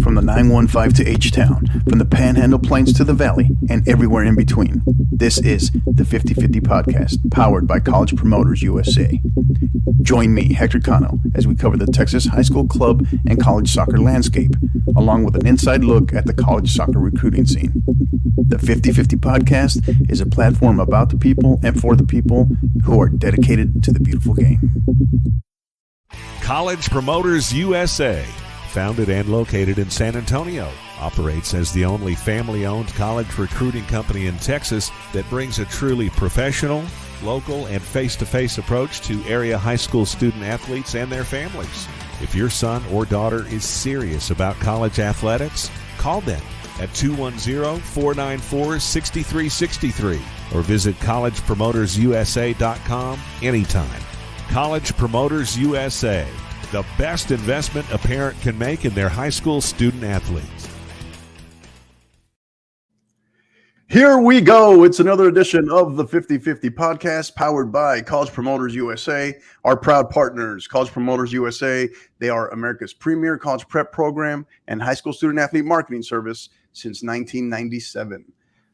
from the 915 to H-Town, from the Panhandle Plains to the Valley, and everywhere in between. This is the 50/50 Podcast, powered by College Promoters USA. Join me, Hector Cano, as we cover the Texas high school club and college soccer landscape, along with an inside look at the college soccer recruiting scene. The 50/50 Podcast is a platform about the people and for the people who are dedicated to the beautiful game. College Promoters USA, founded and located in San Antonio, operates as the only family-owned college recruiting company in Texas that brings a truly professional, local, and face-to-face approach to area high school student athletes and their families. If your son or daughter is serious about college athletics, call them at 210-494-6363 or visit collegepromotersusa.com anytime. College Promoters USA, the best investment a parent can make in their high school student athletes. Here we go. It's another edition of the 50/50 Podcast, powered by College Promoters USA, our proud partners. College Promoters USA, they are America's premier college prep program and high school student athlete marketing service since 1997.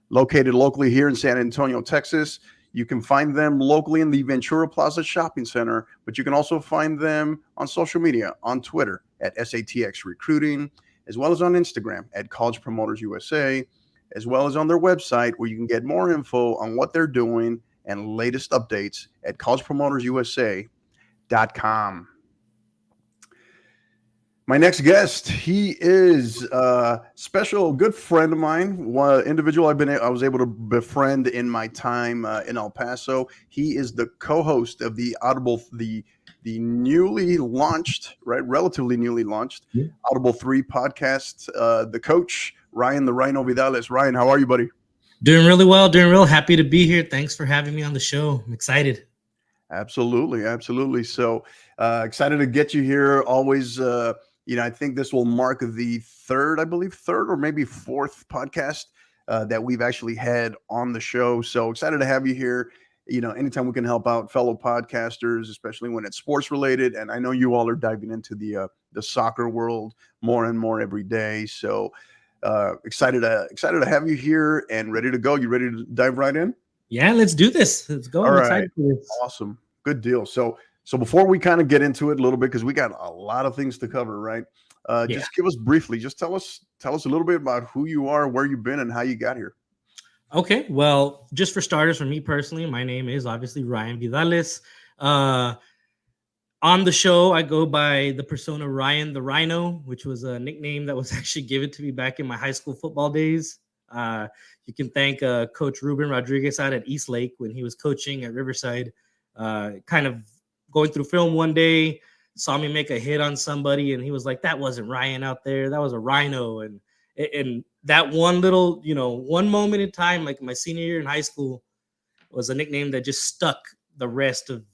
Located locally here in San Antonio, Texas. You can find them locally in the Ventura Plaza Shopping Center, but you can also find them on social media, on Twitter at SATX Recruiting, as well as on Instagram at College Promoters USA, as well as on their website where you can get more info on what they're doing and latest updates at collegepromotersusa.com. My next guest, he is a special good friend of mine, one individual I was able to befriend in my time in El Paso. He is the co-host of the Audible, the newly launched, right, relatively newly launched Audible 3 podcast, the coach, Ryan the Rhino Vidales. Ryan, how are you, buddy? Doing really well, doing real happy to be here. Thanks for having me on the show. I'm excited. Absolutely. So excited to get you here. Always, I think this will mark the third or maybe fourth podcast that we've actually had on the show. So excited to have you here. Anytime we can help out fellow podcasters, especially when it's sports related. And I know you all are diving into the soccer world more and more every day. So excited to have you here and ready to go. You ready to dive right in? Yeah, let's do this. Let's go. All I'm right. excited for this. Awesome. Good deal. So before we kind of get into it a little bit, because we got a lot of things to cover, right? Just give us briefly, just tell us a little bit about who you are, where you've been, and how you got here. Okay. Well, just for starters, for me personally, my name is obviously Ryan Vidales. On the show, I go by the persona Ryan the Rhino, which was a nickname that was actually given to me back in my high school football days. You can thank Coach Ruben Rodriguez out at East Lake when he was coaching at Riverside. Kind of going through film one day, saw me make a hit on somebody, and he was like, "That wasn't Ryan out there. That was a Rhino." And that one little, one moment in time, like my senior year in high school, was a nickname that just stuck the rest of,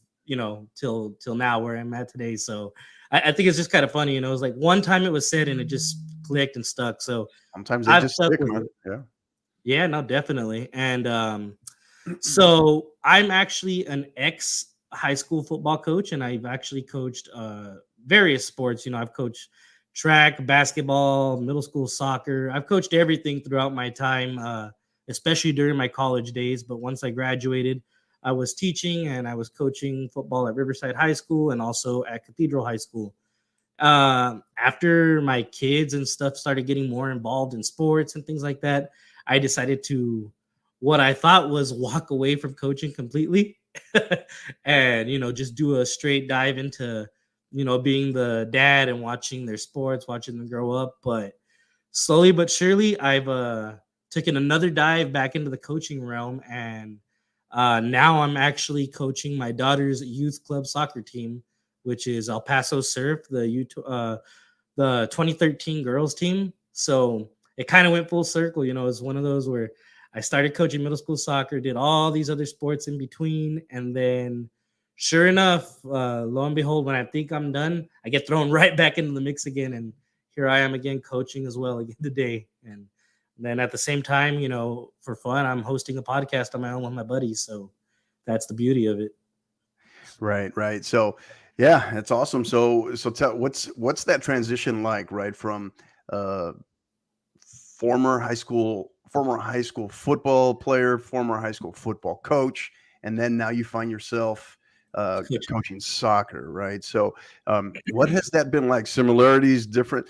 till now where I'm at today. So I think it's just kind of funny, It was like one time it was said and it just clicked and stuck. So sometimes they just stick, man. Yeah, no, definitely. And so I'm actually an ex high school football coach, and I've actually coached various sports. I've coached track, basketball, middle school soccer. I've coached everything throughout my time, especially during my college days. But once I graduated, I was teaching and I was coaching football at Riverside High School and also at Cathedral High School. After my kids and stuff started getting more involved in sports and things like that, I decided to, what I thought was, walk away from coaching completely. And just do a straight dive into being the dad and watching their sports, watching them grow up. But slowly but surely I've taken another dive back into the coaching realm, and now I'm actually coaching my daughter's youth club soccer team, which is El Paso Surf, the 2013 girls team. So it kind of went full circle. It's one of those where I started coaching middle school soccer, did all these other sports in between. And then sure enough, lo and behold, when I think I'm done, I get thrown right back into the mix again. And here I am again coaching as well again today. And then at the same time, for fun, I'm hosting a podcast on my own with my buddies. So that's the beauty of it. Right. So yeah, that's awesome. So tell what's that transition like, right? From uh, former high school football player, former high school football coach, and then now you find yourself coaching soccer, right? So, what has that been like? Similarities, different,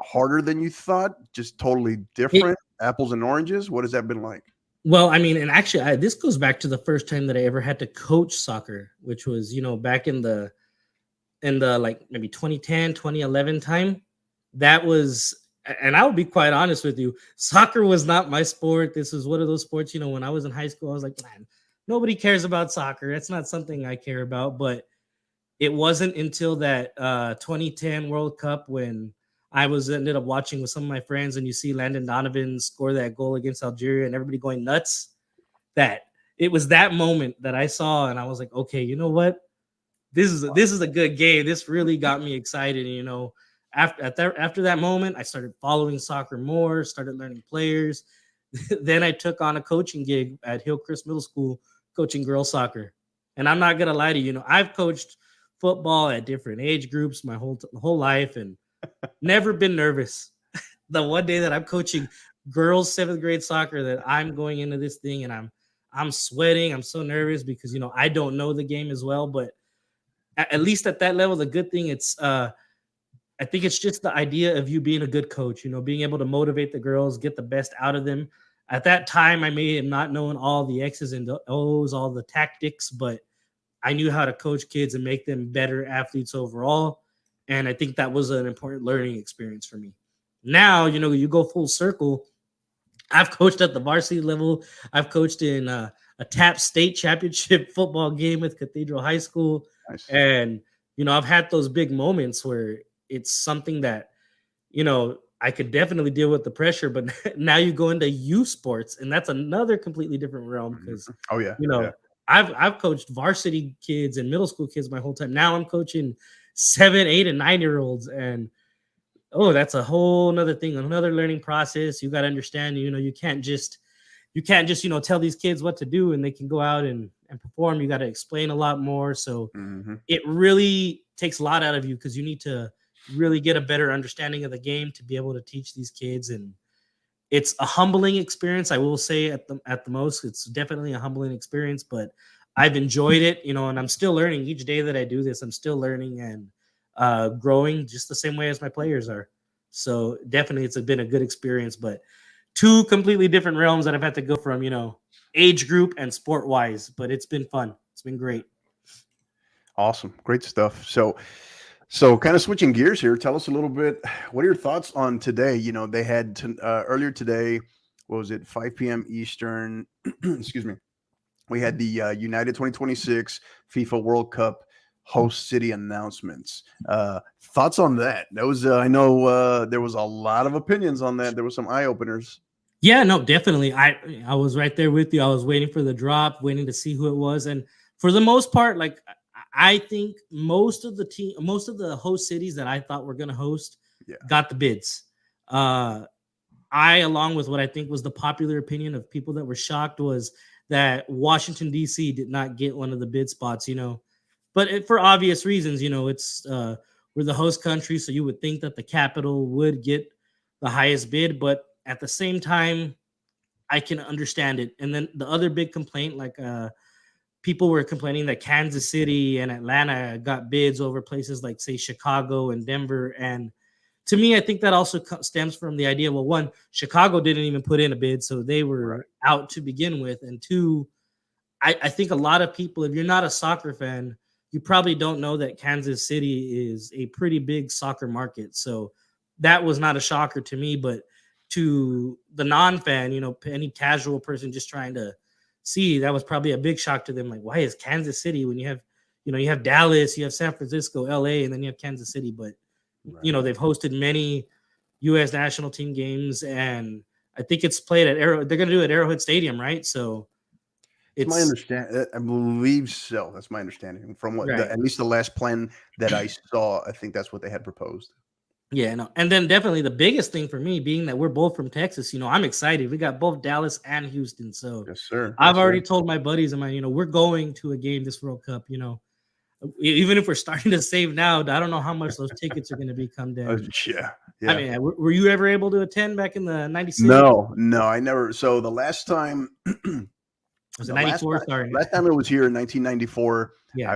harder than you thought, just totally different, apples and oranges. What has that been like? Well, I mean, and actually, this goes back to the first time that I ever had to coach soccer, which was, back in the like maybe 2010, 2011 time. That was, and I will be quite honest with you, soccer was not my sport. This was one of those sports, when I was in high school, I was like, man, nobody cares about soccer. That's not something I care about. But it wasn't until that 2010 World Cup when I ended up watching with some of my friends, and you see Landon Donovan score that goal against Algeria and everybody going nuts, that it was that moment that I saw, and I was like, okay, you know what? This is a good game. This really got me excited. After that moment, I started following soccer more, started learning players. Then I took on a coaching gig at Hillcrest Middle School, coaching girls soccer. And I'm not gonna lie to you, I've coached football at different age groups my whole life and never been nervous. The one day that I'm coaching girls 7th grade soccer, that I'm going into this thing and I'm sweating. I'm so nervous because I don't know the game as well, but at least at that level, the good thing, I think it's just the idea of you being a good coach, being able to motivate the girls, get the best out of them. At that time, I may have not known all the X's and O's, all the tactics, but I knew how to coach kids and make them better athletes overall. And I think that was an important learning experience for me. Now, you go full circle. I've coached at the varsity level. I've coached in a TAP state championship football game with Cathedral High School. Nice. And, I've had those big moments where it's something that, I could definitely deal with the pressure, but now you go into youth sports and that's another completely different realm because, Oh yeah. I've coached varsity kids and middle school kids my whole time. Now I'm coaching 7, 8, and 9-year-olds, and that's a whole nother thing, another learning process. You got to understand, you can't just tell these kids what to do and they can go out and perform. You got to explain a lot more. So it really takes a lot out of you because you need to really get a better understanding of the game to be able to teach these kids. And it's a humbling experience. I will say at the most, it's definitely a humbling experience, but I've enjoyed it, and I'm still learning each day that I do this. I'm still learning and growing just the same way as my players are. So definitely it's been a good experience, but two completely different realms that I've had to go from, age group and sport wise, but it's been fun. It's been great. Awesome. Great stuff. So kind of switching gears here, tell us a little bit, what are your thoughts on today? They had earlier today, what was it, 5 p.m. Eastern, excuse me. We had the United 2026 FIFA World Cup host city announcements. Thoughts on that? That was, I know there was a lot of opinions on that. There were some eye openers. Yeah, no, definitely. I was right there with you. I was waiting for the drop, waiting to see who it was. And for the most part, like, I think most of the host cities that I thought were going to host got the bids. Along with what I think was the popular opinion of people that were shocked, was that Washington, D.C. did not get one of the bid spots, but for obvious reasons, it's we're the host country. So you would think that the capital would get the highest bid, but at the same time, I can understand it. And then the other big complaint, like, people were complaining that Kansas City and Atlanta got bids over places like, say, Chicago and Denver. And to me, I think that also stems from the idea, well, one, Chicago didn't even put in a bid, so they were out to begin with. And two, I think a lot of people, if you're not a soccer fan, you probably don't know that Kansas City is a pretty big soccer market. So that was not a shocker to me, but to the non-fan, any casual person just trying to see, that was probably a big shock to them. Like, why is Kansas City when you have Dallas, you have San Francisco, LA, and then you have Kansas City? But they've hosted many U.S. national team games, and I think it's played at they're going to do it at Arrowhead Stadium, right? So it's my understanding. I believe so. That's my understanding from what at least the last plan that I saw. I think that's what they had proposed. Yeah, no. And then definitely the biggest thing for me, being that we're both from Texas, I'm excited. We got both Dallas and Houston. So yes, sir. I've already told my buddies, we're going to a game this World Cup. even if we're starting to save now, I don't know how much those tickets are going to be come down. Yeah. I mean, were you ever able to attend back in the 96? No, I never. So the last time, Was it 94? Sorry. last time it was here in 1994. Yeah.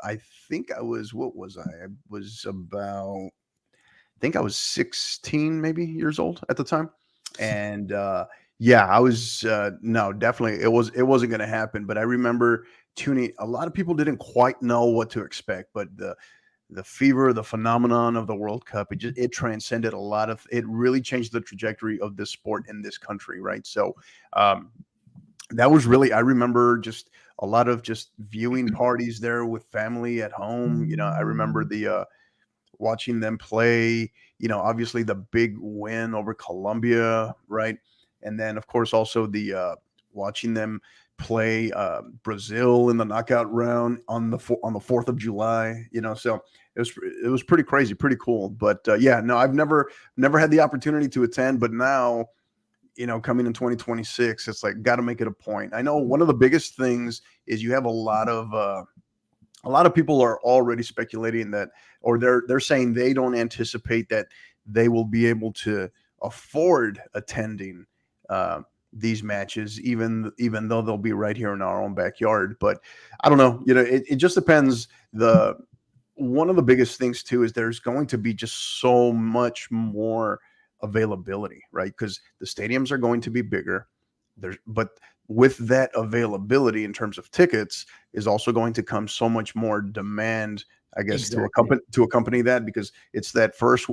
I think I was, what was I? I was about, I think I was 16 maybe years old at the time. And yeah, I was no, definitely it wasn't going to happen, but I remember tuning. A lot of people didn't quite know what to expect, but the fever, the phenomenon of the World Cup, it transcended a lot of, it really changed the trajectory of this sport in this country, right? So that was really, I remember just a lot of just viewing parties there with family at home. I remember the watching them play, obviously the big win over Colombia, right? And then of course also the watching them play Brazil in the knockout round on the 4th of July, so it was pretty crazy, pretty cool. But yeah, no, I've never had the opportunity to attend, but now, coming in 2026, it's like, got to make it a point. I know one of the biggest things is you have a lot of people are already speculating that, or they're saying they don't anticipate that they will be able to afford attending these matches, even though they'll be right here in our own backyard. But I don't know, it just depends. One of the biggest things too is there's going to be just so much more availability, right? Because the stadiums are going to be bigger. But with that availability in terms of tickets is also going to come so much more demand, I guess, Exactly. to accompany that, because it's that first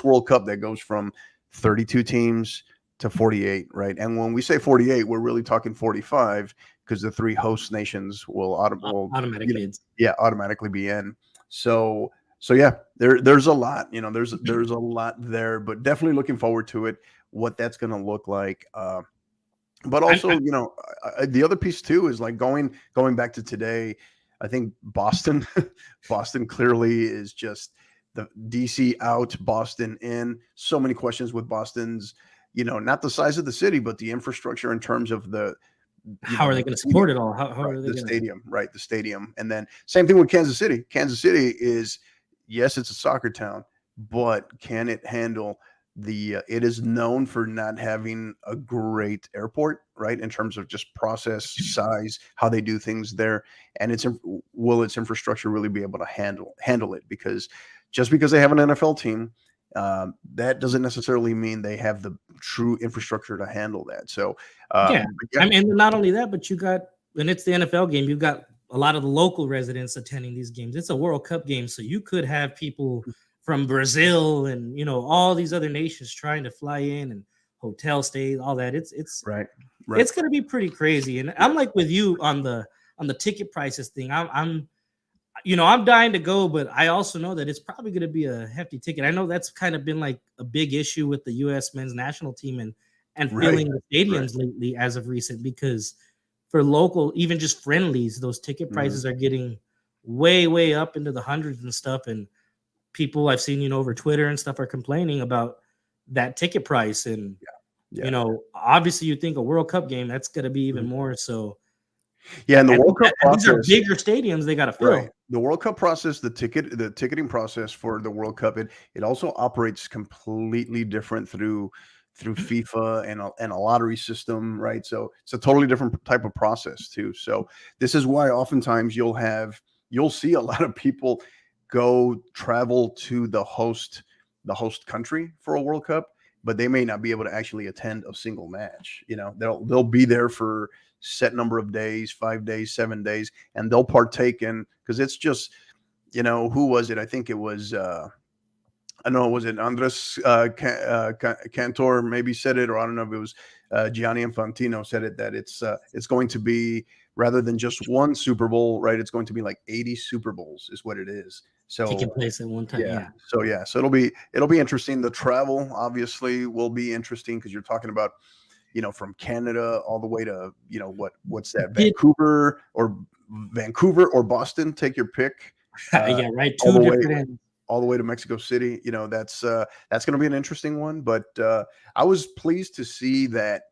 World Cup that goes from 32 teams to 48, right? And when we say 48, we're really talking 45, because the 3 host nations will automatically be in. So yeah, there's a lot, there's a lot there, but definitely looking forward to it, what that's going to look like. But also, the other piece too is like going back to today. I think Boston, Boston clearly is just the DC out, Boston in. So many questions with Boston's, not the size of the city, but the infrastructure in terms of how are they going to support it all? How are they the stadium, right? The stadium. And then same thing with Kansas City. Kansas City is, yes, it's a soccer town, but can it handle it is known for not having a great airport, right? In terms of just process, size, how they do things there. And will its infrastructure really be able to handle it? Because just because they have an NFL team, that doesn't necessarily mean they have the true infrastructure to handle that. So yeah. I mean, not only that, but when it's the NFL game, you've got a lot of the local residents attending these games. It's a World Cup game, so you could have people from Brazil and all these other nations trying to fly in, and hotel stays, all that. It's right. It's going to be pretty crazy. And I'm like with you on the ticket prices thing. I'm dying to go, but I also know that it's probably going to be a hefty ticket. I know that's kind of been like a big issue with the U.S. men's national team and filling the stadiums lately as of recent, because for local, even just friendlies, those ticket prices are getting way, way up into the hundreds and stuff. And people I've seen, over Twitter and stuff are complaining about that ticket price. And, obviously you think a World Cup game, that's going to be even more. So yeah, and the World Cup process, these are bigger stadiums they got to fill. Right. The World Cup process, the ticketing process for the World Cup, it also operates completely different through FIFA and a lottery system, right? So it's a totally different type of process too. So this is why oftentimes you'll see a lot of people travel to the host country for a World Cup, but they may not be able to actually attend a single match. They'll be there for set number of days, 5 days, 7 days, and they'll partake in, because it's just, who was it? I think it was, I don't know, was it Andres Cantor maybe said it, or I don't know if it was Gianni Infantino said it, that it's going to be, rather than just one Super Bowl, right? It's going to be like 80 Super Bowls is what it is. So taking place at one time. Yeah. So it'll be interesting. The travel obviously will be interesting, because you're talking about, from Canada all the way to, what's that? Vancouver or Boston, take your pick. Yeah, right. Two different ends. All the way to Mexico City. That's going to be an interesting one. But I was pleased to see that,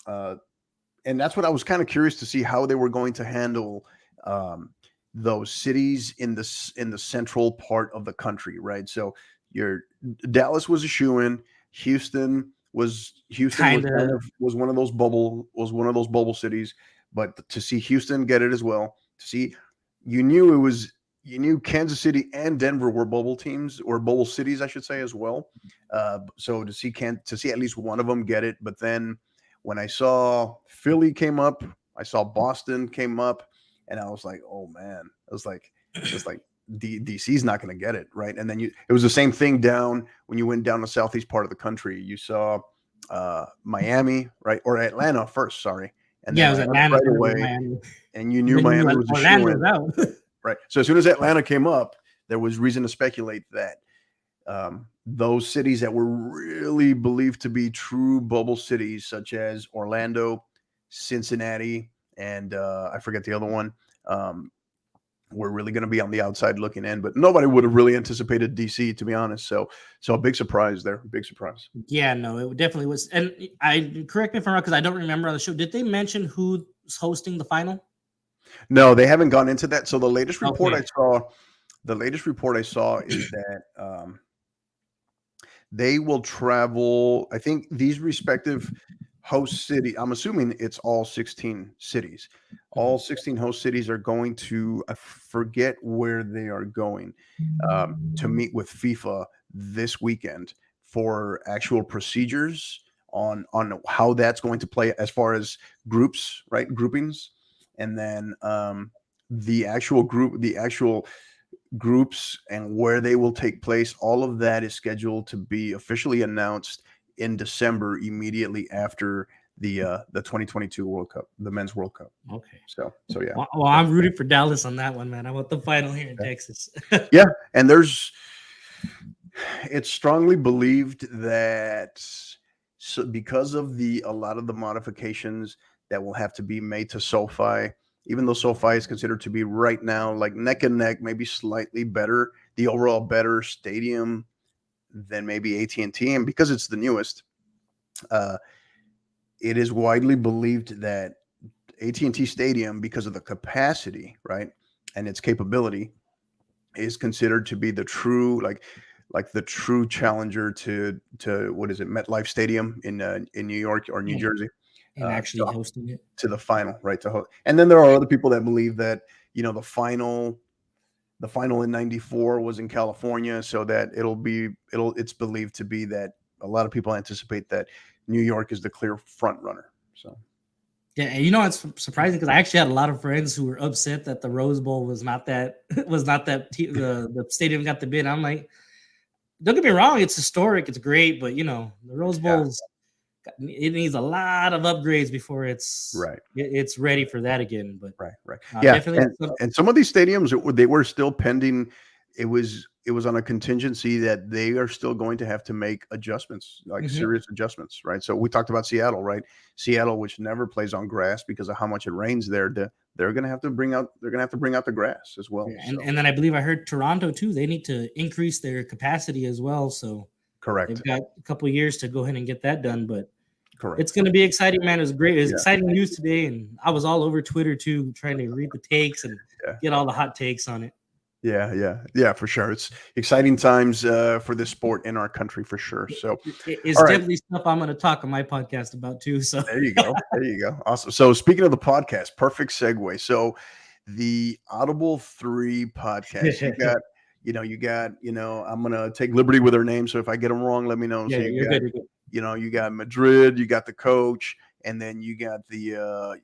and that's what I was kind of curious to see, how they were going to handle those cities in the central part of the country, right? So your Dallas was a shoe-in. Houston was Kind kind of. of was one of those bubble cities, but to see Houston get it as well, to see you knew it was you knew Kansas City and Denver were bubble teams or bubble cities, I should say, as well. So to see at least one of them get it, but then when I saw Philly came up, I saw Boston came up, and I was like, oh man, I was like DC's not going to get it, right? And then it was the same thing down when you went down the southeast part of the country. You saw Miami, right, or Atlanta first, sorry, and then Yeah, it was Miami Atlanta right or away, Miami. and you And knew then you knew Miami was a shoe Orlando's in, out. right? So as soon as Atlanta came up, there was reason to speculate that those cities that were really believed to be true bubble cities, such as Orlando, Cincinnati, and I forget the other one, were really going to be on the outside looking in. But nobody would have really anticipated DC, to be honest. So a big surprise there. Big surprise. Yeah, no, it definitely was. And I correct me if I'm wrong because I don't remember on the show. Did they mention who's hosting the final? No, they haven't gone into that. So the latest report Okay. I saw is that they will travel. I think these respective host city. I'm assuming it's all 16 cities. All 16 host cities are going to. I forget where they are going to meet with FIFA this weekend for actual procedures on how that's going to play as far as groups, right? Groupings, and then the actual groups and where they will take place. All of that is scheduled to be officially announced in December, immediately after the 2022 World Cup, the Men's World Cup. Okay. So yeah. Well, I'm rooting for Dallas on that one, man. I want the final here in Texas. Yeah, and it's strongly believed that because of a lot of the modifications that will have to be made to SoFi, even though SoFi is considered to be right now like neck and neck, maybe slightly better, the overall better stadium than maybe AT&T, and because it's the newest, it is widely believed that AT&T Stadium, because of the capacity, right, and its capability, is considered to be the true like the true challenger to what is it, MetLife Stadium in New York or New Jersey, And actually hosting it to the final, right? And then there are other people that believe that the final in '94 was in California, so that it's believed to be that a lot of people anticipate that New York is the clear front runner. So. yeah, and it's surprising because I actually had a lot of friends who were upset that the Rose Bowl was not that the stadium got the bid. I'm like, don't get me wrong, it's historic, it's great, but the Rose Bowl's it needs a lot of upgrades before it's ready for that again. But right, definitely. And some of these stadiums they were still pending. It was on a contingency that they are still going to have to make adjustments, like serious adjustments, right? So we talked about Seattle, right? Seattle, which never plays on grass because of how much it rains there. They're going to have to bring out the grass as well. Yeah, and then I believe I heard Toronto too. They need to increase their capacity as well. So correct. They've got a couple of years to go ahead and get that done, but correct. It's going to be exciting, man. It was great. It was exciting news today, and I was all over Twitter too, trying to read the takes and get all the hot takes on it. Yeah, for sure. It's exciting times for this sport in our country, for sure. So it's definitely stuff I'm going to talk on my podcast about too. So there you go. Awesome. So speaking of the podcast, perfect segue. So the Audible 3 podcast, you got, I'm going to take liberty with her name. So if I get them wrong, let me know. Yeah, so you're good. You got Madrid, you got the coach, and then you got the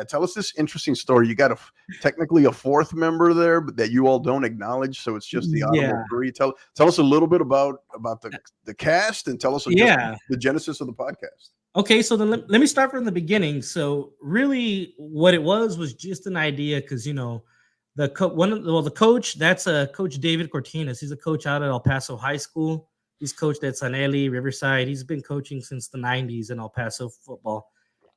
tell us this interesting story. You got technically a fourth member there, but that you all don't acknowledge. So it's just the Audible 3. Tell us a little bit about the cast, and tell us just the genesis of the podcast. Okay, so then let me start from the beginning. So really, what it was just an idea because the coach, that's Coach David Cortinas. He's a coach out at El Paso High School. He's coached at Sanelli, Riverside. He's been coaching since the 90s in El Paso football.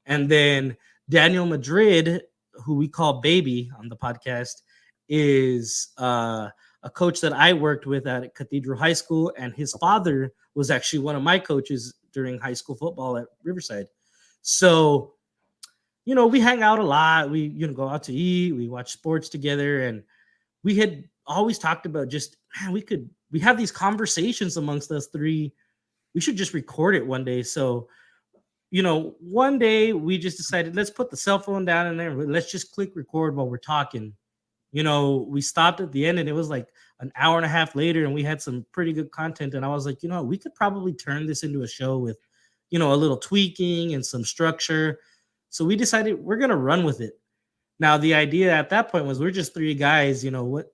And then Daniel Madrid, who we call Baby on the podcast, is a coach that I worked with at Cathedral High School. And his father was actually one of my coaches during high school football at Riverside. So, we hang out a lot. We, go out to eat. We watch sports together. And we had always talked about just, man, we have these conversations amongst us three. We should just record it one day. So, one day we just decided, let's put the cell phone down in there. Let's just click record while we're talking. We stopped at the end and it was like an hour and a half later and we had some pretty good content. And I was like, we could probably turn this into a show with, a little tweaking and some structure. So we decided we're going to run with it. Now, the idea at that point was we're just three guys,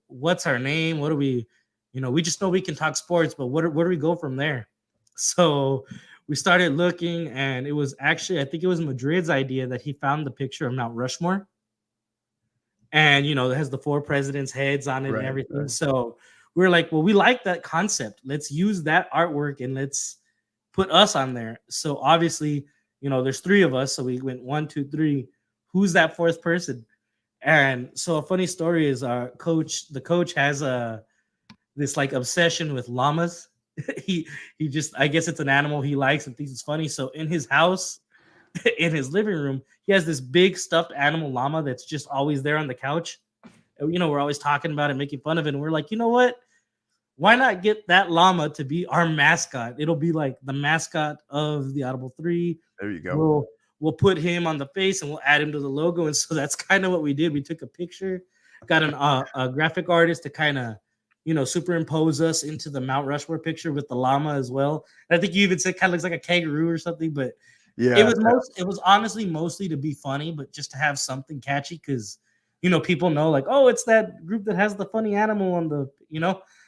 what's our name? What do we, we just know we can talk sports, but where do we go from there? So we started looking and it was actually, I think it was Madrid's idea that he found the picture of Mount Rushmore. And, it has the 4 presidents' heads on it and everything. Right. So we're like, well, we like that concept. Let's use that artwork and let's put us on there. So obviously, there's 3 of us. So we went 1, 2, 3. Who's that 4th person? And so a funny story is the coach has this like obsession with llamas. he just, I guess it's an animal he likes and thinks it's funny. So in his house, in his living room, he has this big stuffed animal llama that's just always there on the couch. We're always talking about it, making fun of it. And we're like, you know what? Why not get that llama to be our mascot? It'll be like the mascot of the Audible 3. There you go. We'll put him on the face and we'll add him to the logo. And so that's kind of what we did. We took a picture, got a graphic artist to kind of, superimpose us into the Mount Rushmore picture with the llama as well. And I think you even said kind of looks like a kangaroo or something, but yeah, it was honestly mostly to be funny, but just to have something catchy because, people know like, oh, it's that group that has the funny animal on the,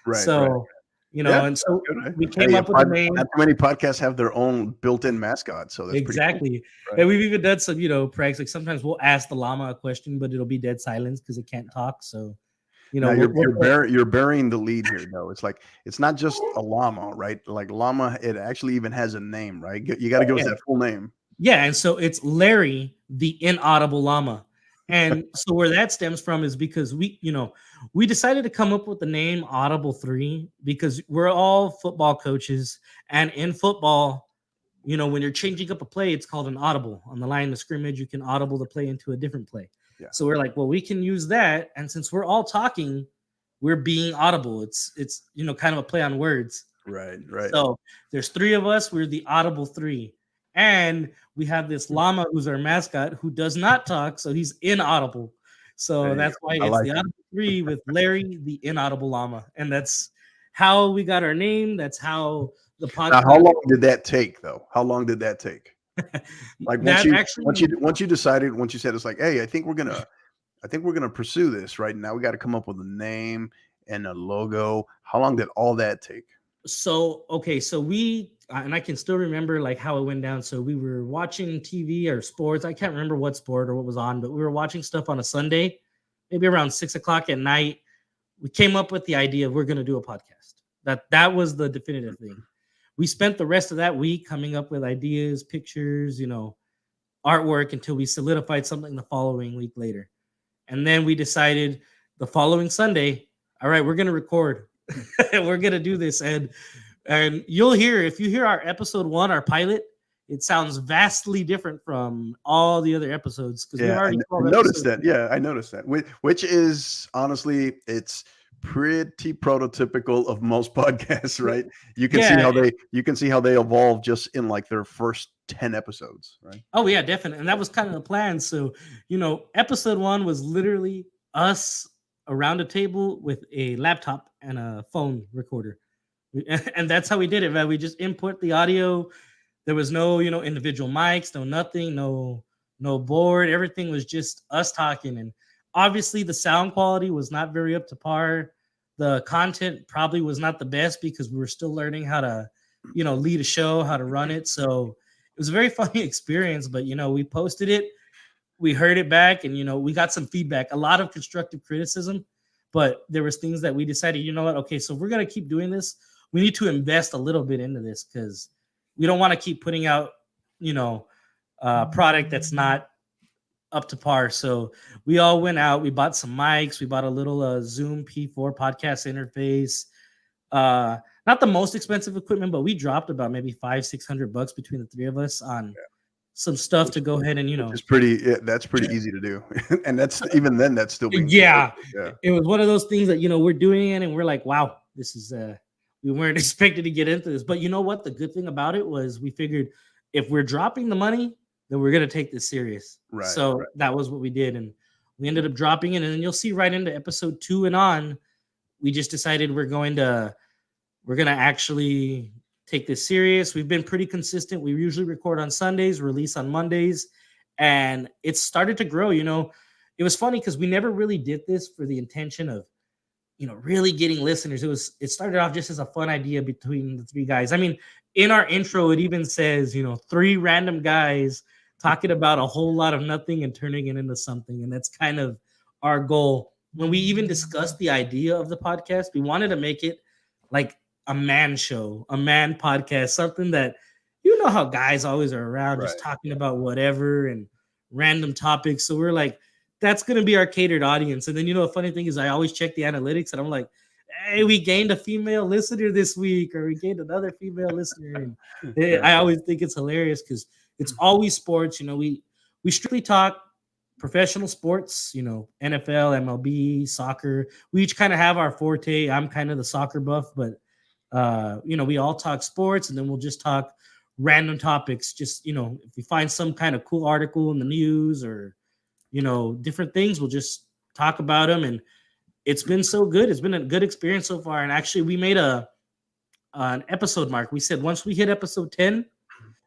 Right. So, right. And so we came up with a name. Not too many podcasts have their own built-in mascot, so that's exactly. Pretty cool. Right. And we've even done some, pranks. Like sometimes we'll ask the llama a question, but it'll be dead silence because it can't talk. So, you're burying the lead here, though. It's like it's not just a llama, right? Like llama, it actually even has a name, right? You got to give us that full name. Yeah, and so it's Larry, the inaudible llama. And so where that stems from is because we decided to come up with the name Audible 3 because we're all football coaches. And in football, when you're changing up a play, it's called an audible. On the line of scrimmage, you can audible the play into a different play. Yeah. So we're like, well, we can use that. And since we're all talking, we're being audible. It's kind of a play on words. Right. So there's 3 of us. We're the Audible 3. And we have this llama who's our mascot who does not talk, so he's inaudible. So that's why it's the Audible 3 with Larry, the inaudible llama. And that's how we got our name. That's how the podcast. Now, how long did that take, though? How long did that take? Like once you decided, once you said it's like, hey, I think we're gonna pursue this right now. We got to come up with a name and a logo. How long did all that take? So we and I can still remember like how it went down. So we were watching TV or sports. I can't remember what sport or what was on, but we were watching stuff on a Sunday, maybe around 6:00 at night. We came up with the idea of we're going to do a podcast. That was the definitive thing. We spent the rest of that week coming up with ideas, pictures, artwork until we solidified something the following week later. And then we decided the following Sunday, all right, we're going to record. We're going to do this. And you'll hear, if you hear our episode 1, our pilot, it sounds vastly different from all the other episodes. Because I noticed that. Yeah, I noticed that. Which is honestly, it's pretty prototypical of most podcasts, right? You can see how they evolve just in like their first 10 episodes, right? Oh yeah, definitely. And that was kind of the plan. So, episode 1 was literally us around a table with a laptop and a phone recorder. And that's how we did it, man. We just input the audio. There was no, individual mics, no nothing, no board. Everything was just us talking. And obviously the sound quality was not very up to par. The content probably was not the best because we were still learning how to, lead a show, how to run it. So it was a very funny experience, but, we posted it, we heard it back and, we got some feedback, a lot of constructive criticism, but there was things that we decided, you know what? Okay, so if we're going to keep doing this, we need to invest a little bit into this because we don't want to keep putting out, product that's not up to par. So we all went out, we bought some mics, we bought a little Zoom P4 podcast interface. Not the most expensive equipment, but we dropped about maybe $500-600 between the 3 of us on some stuff to go ahead and Which is pretty. That's pretty easy to do, and that's even then that's still being yeah. Yeah. It was one of those things that we're doing it and we're like, wow, this is we weren't expected to get into this. But you know what? The good thing about it was we figured if we're dropping the money, then we're gonna take this serious. Right. So that was what we did, and we ended up dropping it. And then you'll see right into episode 2 and on, we just decided we're gonna actually take this serious. We've been pretty consistent. We usually record on Sundays, release on Mondays, and it started to grow. It was funny because we never really did this for the intention of really getting listeners. It started off just as a fun idea between the three guys. I mean, in our intro, it even says, 3 random guys talking about a whole lot of nothing and turning it into something. And that's kind of our goal. When we even discussed the idea of the podcast, we wanted to make it like a man show, a man podcast, something that, how guys always are around just talking about whatever and random topics. So we're like, that's going to be our catered audience. And then, the funny thing is I always check the analytics and I'm like, hey, we gained a female listener this week, or we gained another female listener. And I always think it's hilarious because it's always sports. We strictly talk professional sports, NFL, MLB, soccer. We each kind of have our forte. I'm kind of the soccer buff, but we all talk sports, and then we'll just talk random topics. Just, if we find some kind of cool article in the news or, different things, we'll just talk about them. And it's been so good. It's been a good experience so far. And actually we made an episode mark. We said, once we hit episode 10,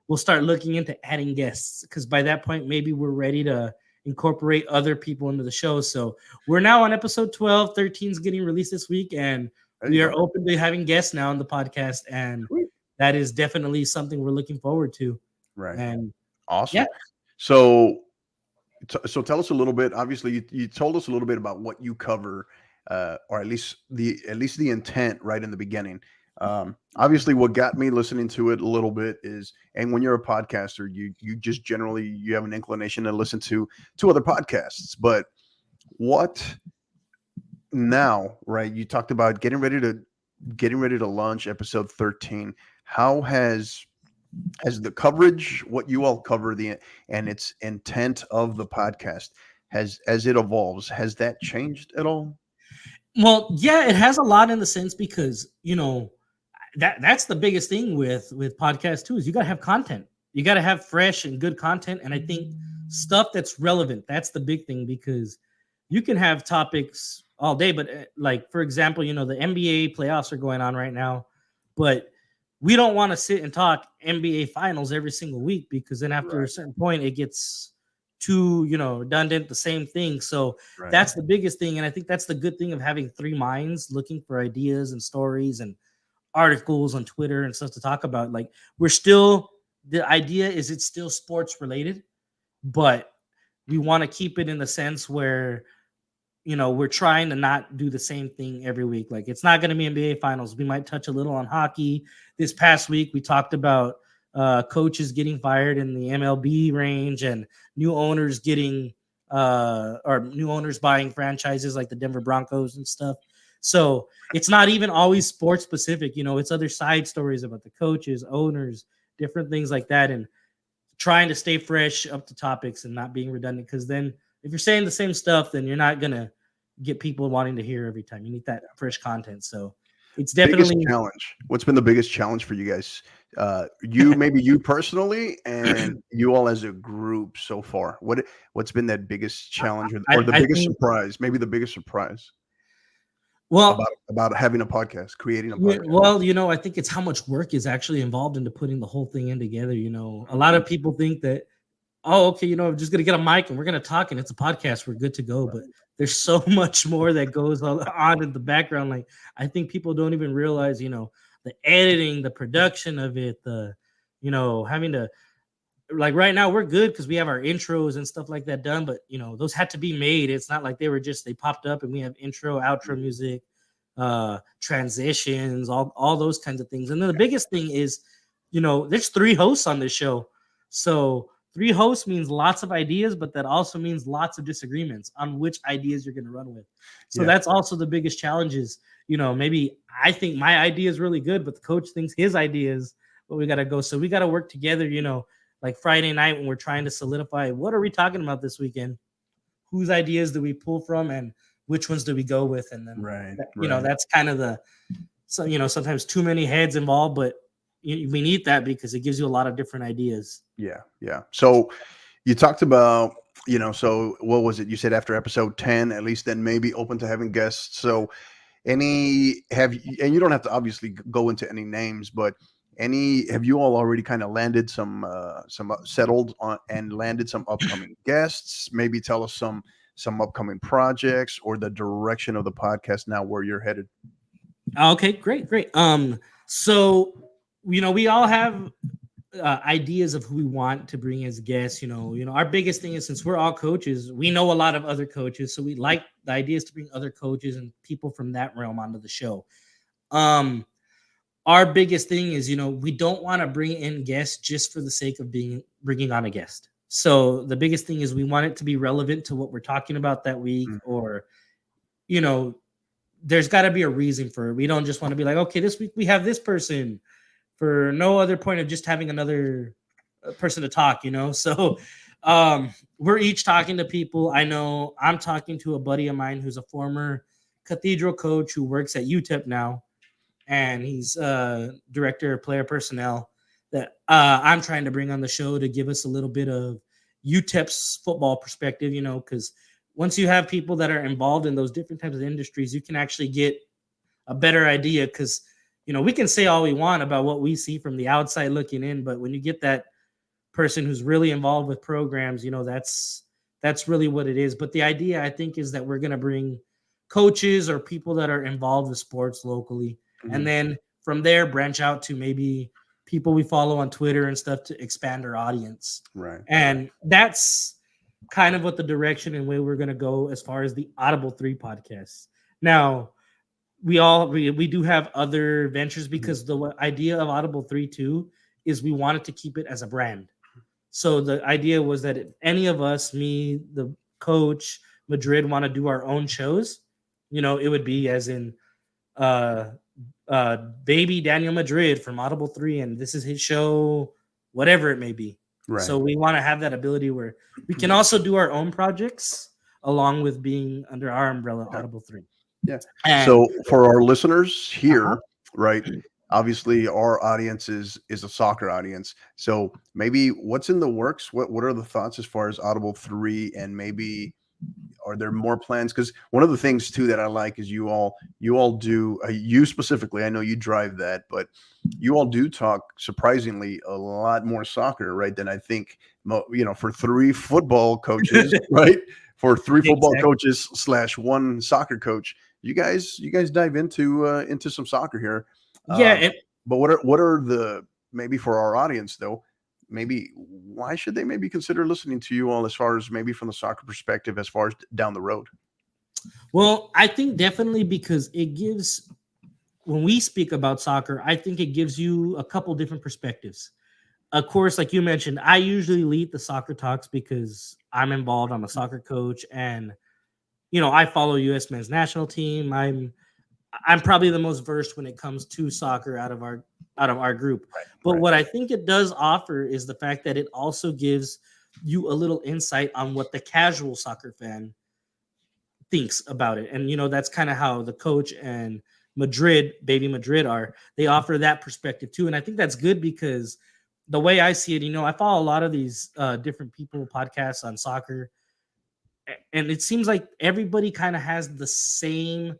we'll start looking into adding guests. Because by that point, maybe we're ready to incorporate other people into the show. So we're now on episode 12. 13 is getting released this week. And we are open to having guests now on the podcast. And that is definitely something we're looking forward to. Right. And awesome. Yeah. So tell us a little bit. Obviously, you told us a little bit about what you cover, or at least the intent right in the beginning. Obviously, what got me listening to it a little bit is, and when you're a podcaster, you just generally you have an inclination to listen to other podcasts. But what now, right? You talked about getting ready to launch episode 13. How has the coverage, what you all cover, and its intent of the podcast, as it evolves, has that changed at all? Well, yeah, it has a lot in the sense because that's the biggest thing with podcasts too, is you got to have content. You got to have fresh and good content, and I think stuff that's relevant. That's the big thing, because you can have topics all day, but like, for example, the NBA playoffs are going on right now, but we don't want to sit and talk NBA finals every single week, because then after a certain point, it gets too, redundant, the same thing. So that's the biggest thing. And I think that's the good thing of having 3 minds looking for ideas and stories and articles on Twitter and stuff to talk about. Like, the idea is it's still sports related, but we want to keep it in the sense where, we're trying to not do the same thing every week. Like, it's not going to be NBA finals. We might touch a little on hockey. This past week, we talked about coaches getting fired in the MLB range, and new owners buying franchises like the Denver Broncos and stuff. So it's not even always sports specific. It's other side stories about the coaches, owners, different things like that, and trying to stay fresh up to topics and not being redundant. Because then if you're saying the same stuff, then you're not going to get people wanting to hear every time. You need that fresh content. So it's definitely biggest challenge. What's been the biggest challenge for you guys? Maybe you personally, and you all as a group so far. What's been that biggest challenge, or the biggest surprise? Maybe the biggest surprise. Well, about having a podcast, creating a podcast. Well, I think it's how much work is actually involved into putting the whole thing in together. A lot of people think that, oh, okay, I'm just gonna get a mic and we're gonna talk and it's a podcast, we're good to go. But there's so much more that goes on in the background. Like, I think people don't even realize, the editing, the production of it, having to, like, right now we're good because we have our intros and stuff like that done, but those had to be made. It's not like they popped up, and we have intro, outro music, transitions, all those kinds of things. And then the biggest thing is, there's 3 hosts on this show. So 3 hosts means lots of ideas, but that also means lots of disagreements on which ideas you're going to run with. So that's also the biggest challenge is, maybe I think my idea is really good, but the coach thinks his idea is what we got to go. So we got to work together, like Friday night when we're trying to solidify what are we talking about this weekend, whose ideas do we pull from, and which ones do we go with, and then that's kind of sometimes too many heads involved, but we need that because it gives you a lot of different ideas. Yeah. So you talked about, so what was it? You said after episode 10, at least then maybe open to having guests. So and you don't have to obviously go into any names, but have you all already kind of landed some settled on and landed some upcoming guests? Maybe tell us some upcoming projects or the direction of the podcast now, where you're headed. Okay, great. So we all have ideas of who we want to bring as guests. Our biggest thing is, since we're all coaches, we know a lot of other coaches, so we like the ideas to bring other coaches and people from that realm onto the show. Our biggest thing is, we don't want to bring in guests just for the sake of bringing on a guest. So the biggest thing is we want it to be relevant to what we're talking about that week, or there's got to be a reason for it. We don't just want to be like, okay, this week we have this person, for no other point of just having another person to talk, So we're each talking to people. I know I'm talking to a buddy of mine who's a former Cathedral coach who works at UTEP now, and he's director of player personnel, that I'm trying to bring on the show to give us a little bit of UTEP's football perspective, because once you have people that are involved in those different types of industries, you can actually get a better idea, because we can say all we want about what we see from the outside looking in, but when you get that person who's really involved with programs, that's really what it is. But the idea, I think, is that we're going to bring coaches or people that are involved with sports locally, and then from there branch out to maybe people we follow on Twitter and stuff to expand our audience. Right. And that's kind of what the direction and way we're going to go as far as the Audible 3 podcasts. Now, we do have other ventures, because the idea of Audible 3 too is we wanted to keep it as a brand. So the idea was that if any of us, me, the coach, Madrid, want to do our own shows, it would be as in baby Daniel Madrid from Audible 3, and this is his show, whatever it may be. Right. So we want to have that ability where we can also do our own projects along with being under our umbrella, Audible 3. Yeah. So for our listeners here, right, obviously our audience is a soccer audience. So maybe what's in the works? What are the thoughts as far as Audible 3, and maybe are there more plans? Because one of the things too that I like is you all do, you specifically, I know you drive that, but you all do talk surprisingly a lot more soccer, right, than I think, for 3 football coaches, right? For 3 football coaches / 1 soccer coach, you guys dive into some soccer here. But what are the, maybe for our audience though, maybe why should they maybe consider listening to you all, as far as maybe from the soccer perspective, as far as down the road? Well, I think definitely because it gives, when we speak about soccer, I think it gives you a couple different perspectives. Of course, like you mentioned, I usually lead the soccer talks because I'm involved. I'm a soccer coach, and I follow U.S. men's national team. I'm probably the most versed when it comes to soccer out of our group. But what I think it does offer is the fact that it also gives you a little insight on what the casual soccer fan thinks about it. And that's kind of how the coach and baby Madrid they offer that perspective too. And I think that's good, because the way I see it, I follow a lot of these different people podcasts on soccer, and it seems like everybody kind of has the same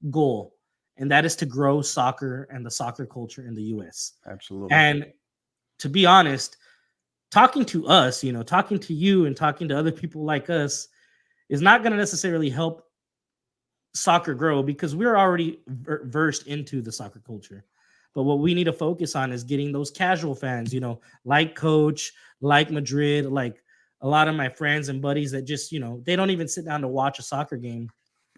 goal, and that is to grow soccer and the soccer culture in the U.S. Absolutely. And to be honest, talking to us, talking to you and talking to other people like us is not going to necessarily help soccer grow, because we're already versed into the soccer culture. But what we need to focus on is getting those casual fans, like Coach, like Madrid, like a lot of my friends and buddies that just, they don't even sit down to watch a soccer game.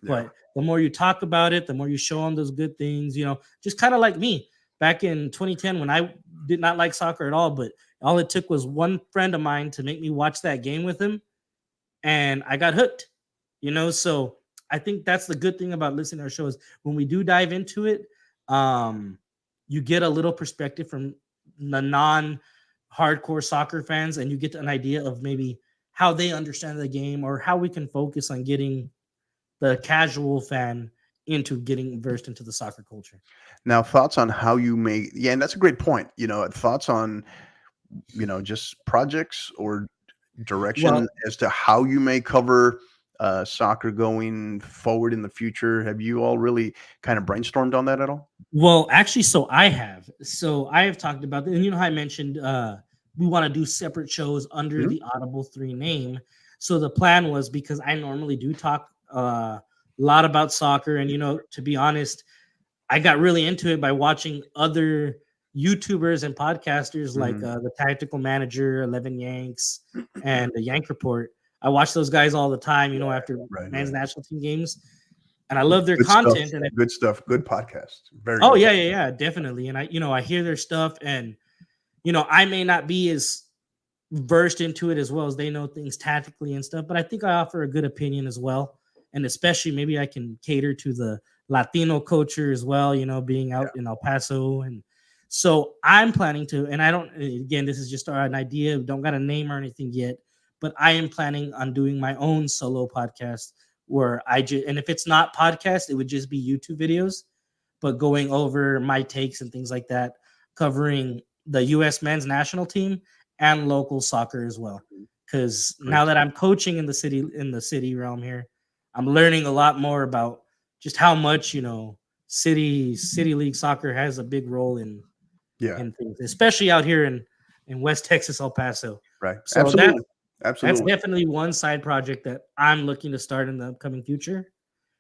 Yeah. But the more you talk about it, the more you show them those good things, just kind of like me back in 2010 when I did not like soccer at all. But all it took was one friend of mine to make me watch that game with him, and I got hooked, So I think that's the good thing about listening to our shows. When we do dive into it, you get a little perspective from the hardcore soccer fans, and you get an idea of maybe how they understand the game or how we can focus on getting the casual fan into getting versed into the soccer culture. Now, thoughts on how you may, yeah, and that's a great point. Thoughts on, just projects or direction Well, as to how you may cover soccer going forward in the future. Have you all really kind of brainstormed on that at all? Well, actually, so I have talked about that, and how I mentioned we want to do separate shows under Mhm. the Audible 3 name. So the plan was, because I normally do talk a lot about soccer, and to be honest, I got really into it by watching other YouTubers and podcasters like Mhm. the Tactical Manager, 11 Yanks, and the Yank Report. I watch those guys all the time, after Right, men's right. national team games, and I love their Good stuff. content. And Good stuff. Good podcast. Very oh good. yeah, definitely. And I hear their stuff, and I may not be as versed into it as well as they know things tactically and stuff, but I think I offer a good opinion as well. And especially maybe I can cater to the Latino culture as well, being out in El Paso. And so I'm planning to, and I don't, again, this is just an idea, don't got a name or anything yet, but I am planning on doing my own solo podcast where and if it's not podcast, it would just be YouTube videos, but going over my takes and things like that, covering the U.S. men's national team and local soccer as well. Because Great now that I'm coaching in the city realm here, I'm learning a lot more about just how much city league soccer has a big role Yeah. in things, especially out here in West Texas, El Paso. Right. So Absolutely. that's Absolutely. definitely one side project that I'm looking to start in the upcoming future.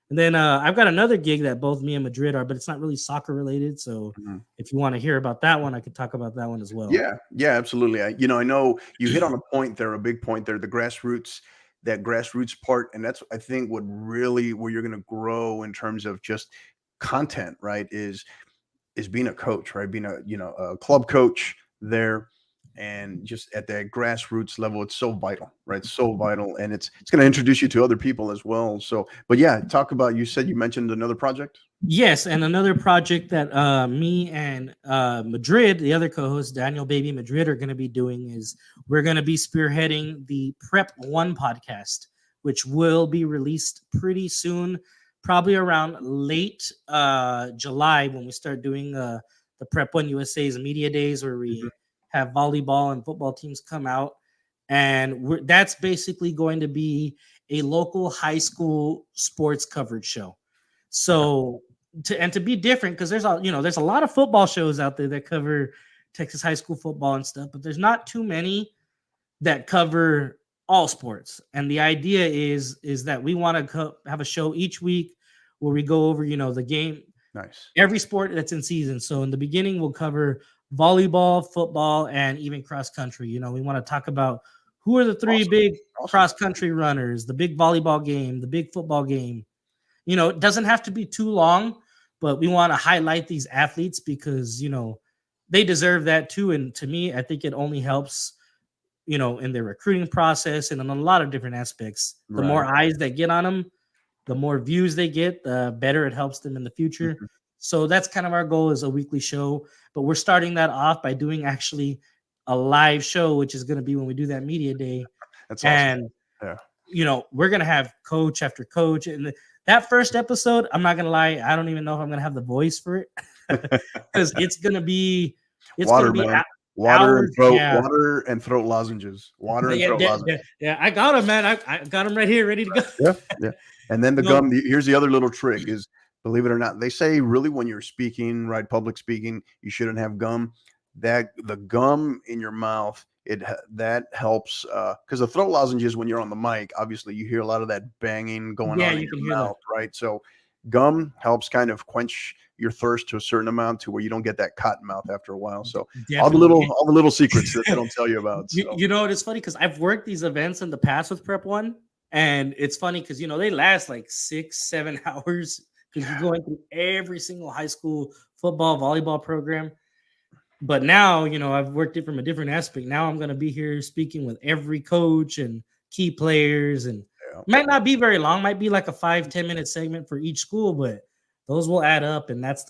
And then I've got another gig that both me and Madrid are, but it's not really soccer related. So Mhm. if you want to hear about that one, I could talk about that one as well. Yeah. Yeah. Absolutely. I know you hit on a point there, a big point there, that grassroots part. And that's, I think, where you're going to grow in terms of just content, right? Is being a coach, right? Being a club coach there, and just at that grassroots level, it's so vital, right? It's so vital, and it's going to introduce you to other people as well. So, but yeah, talk about. You mentioned another project. Yes, and another project that me and Madrid, the other co-host Daniel Baby Madrid, are going to be doing is we're going to be spearheading the Prep One podcast, which will be released pretty soon, probably around late July when we start doing the Prep One USA's media days, where Mhm. we have volleyball and football teams come out, and that's basically going to be a local high school sports coverage show. So to be different, because there's a lot of football shows out there that cover Texas high school football and stuff, but there's not too many that cover all sports. And the idea is that we want to have a show each week where we go over the game, Nice. every sport that's in season. So in the beginning, we'll cover volleyball, football, and even cross country. We want to talk about who are the three Awesome. big Awesome. cross country runners, the big volleyball game, the big football game. It doesn't have to be too long, but we want to highlight these athletes because, they deserve that too. And to me, I think it only helps, in their recruiting process and in a lot of different aspects. The Right. more eyes that get on them, the more views they get, the better it helps them in the future. Mhm. So that's kind of our goal, is a weekly show. But we're starting that off by doing actually a live show, which is going to be when we do that media day. That's awesome. And Yeah. we're gonna have coach after coach, and that first episode, I'm not gonna lie, I don't even know if I'm gonna have the voice for it because Water, man. hours. Yeah, Water and throat lozenges. Water and yeah, throat yeah, lozenges. yeah. I got him, man. I got him right here, ready to go. Yeah, yeah. And then the No, gum. Here's the other little trick: is, believe it or not, they say really when you're speaking, right, public speaking, you shouldn't have gum. That the gum in your mouth, that helps because the throat lozenges, when you're on the mic, obviously you hear a lot of that banging going yeah, on in you can your hear that. mouth, right? So gum helps kind of quench your thirst to a certain amount to where you don't get that cotton mouth after a while. So Definitely. all the little secrets that they don't tell you about. So. You know, it's funny because I've worked these events in the past with Prep One, and it's funny because they last like 6-7 hours because you're going through every single high school football, volleyball program. But now, I've worked it from a different aspect. Now I'm going to be here speaking with every coach and key players, and Yeah. might not be very long, might be like a 5-10 minute segment for each school, but those will add up, and that's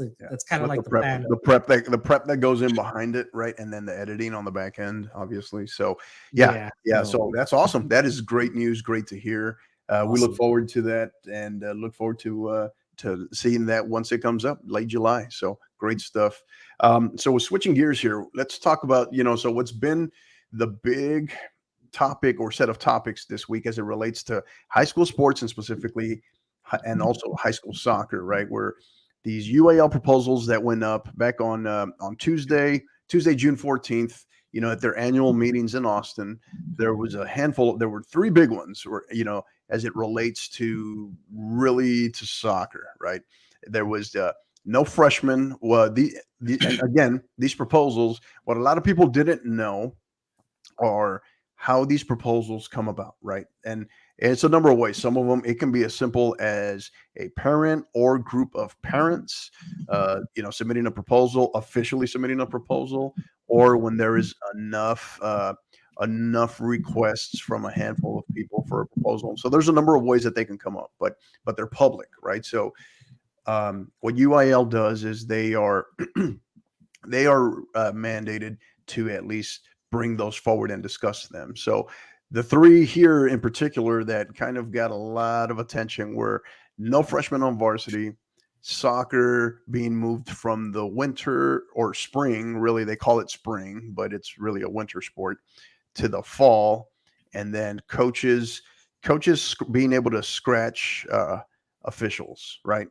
kind of like the plan. The prep that goes in behind it, right? And then the editing on the back end, obviously. So yeah. So that's awesome. That is great news. Great to hear. We look forward to that, and look forward to seeing that once it comes up late July. So great stuff. So we're switching gears here. Let's talk about, so what's been the big topic or set of topics this week as it relates to high school sports, and specifically and also high school soccer, right? Where these UAL proposals that went up back on Tuesday, June 14th, at their annual meetings in Austin, there was a handful. There were three big ones, where, as it relates to soccer, right? There was no freshmen. Well, again, these proposals, what a lot of people didn't know are how these proposals come about, right? And it's a number of ways. Some of them, it can be as simple as a parent or group of parents, submitting a proposal, officially submitting a proposal, or when there is enough requests from a handful of people for a proposal. So there's a number of ways that they can come up, but they're public, right? So what UIL does is they are mandated to at least bring those forward and discuss them. So the three here in particular that kind of got a lot of attention were no freshmen on varsity, soccer being moved from the winter or spring, really they call it spring, but it's really a winter sport, to the fall, and then coaches being able to scratch officials, right?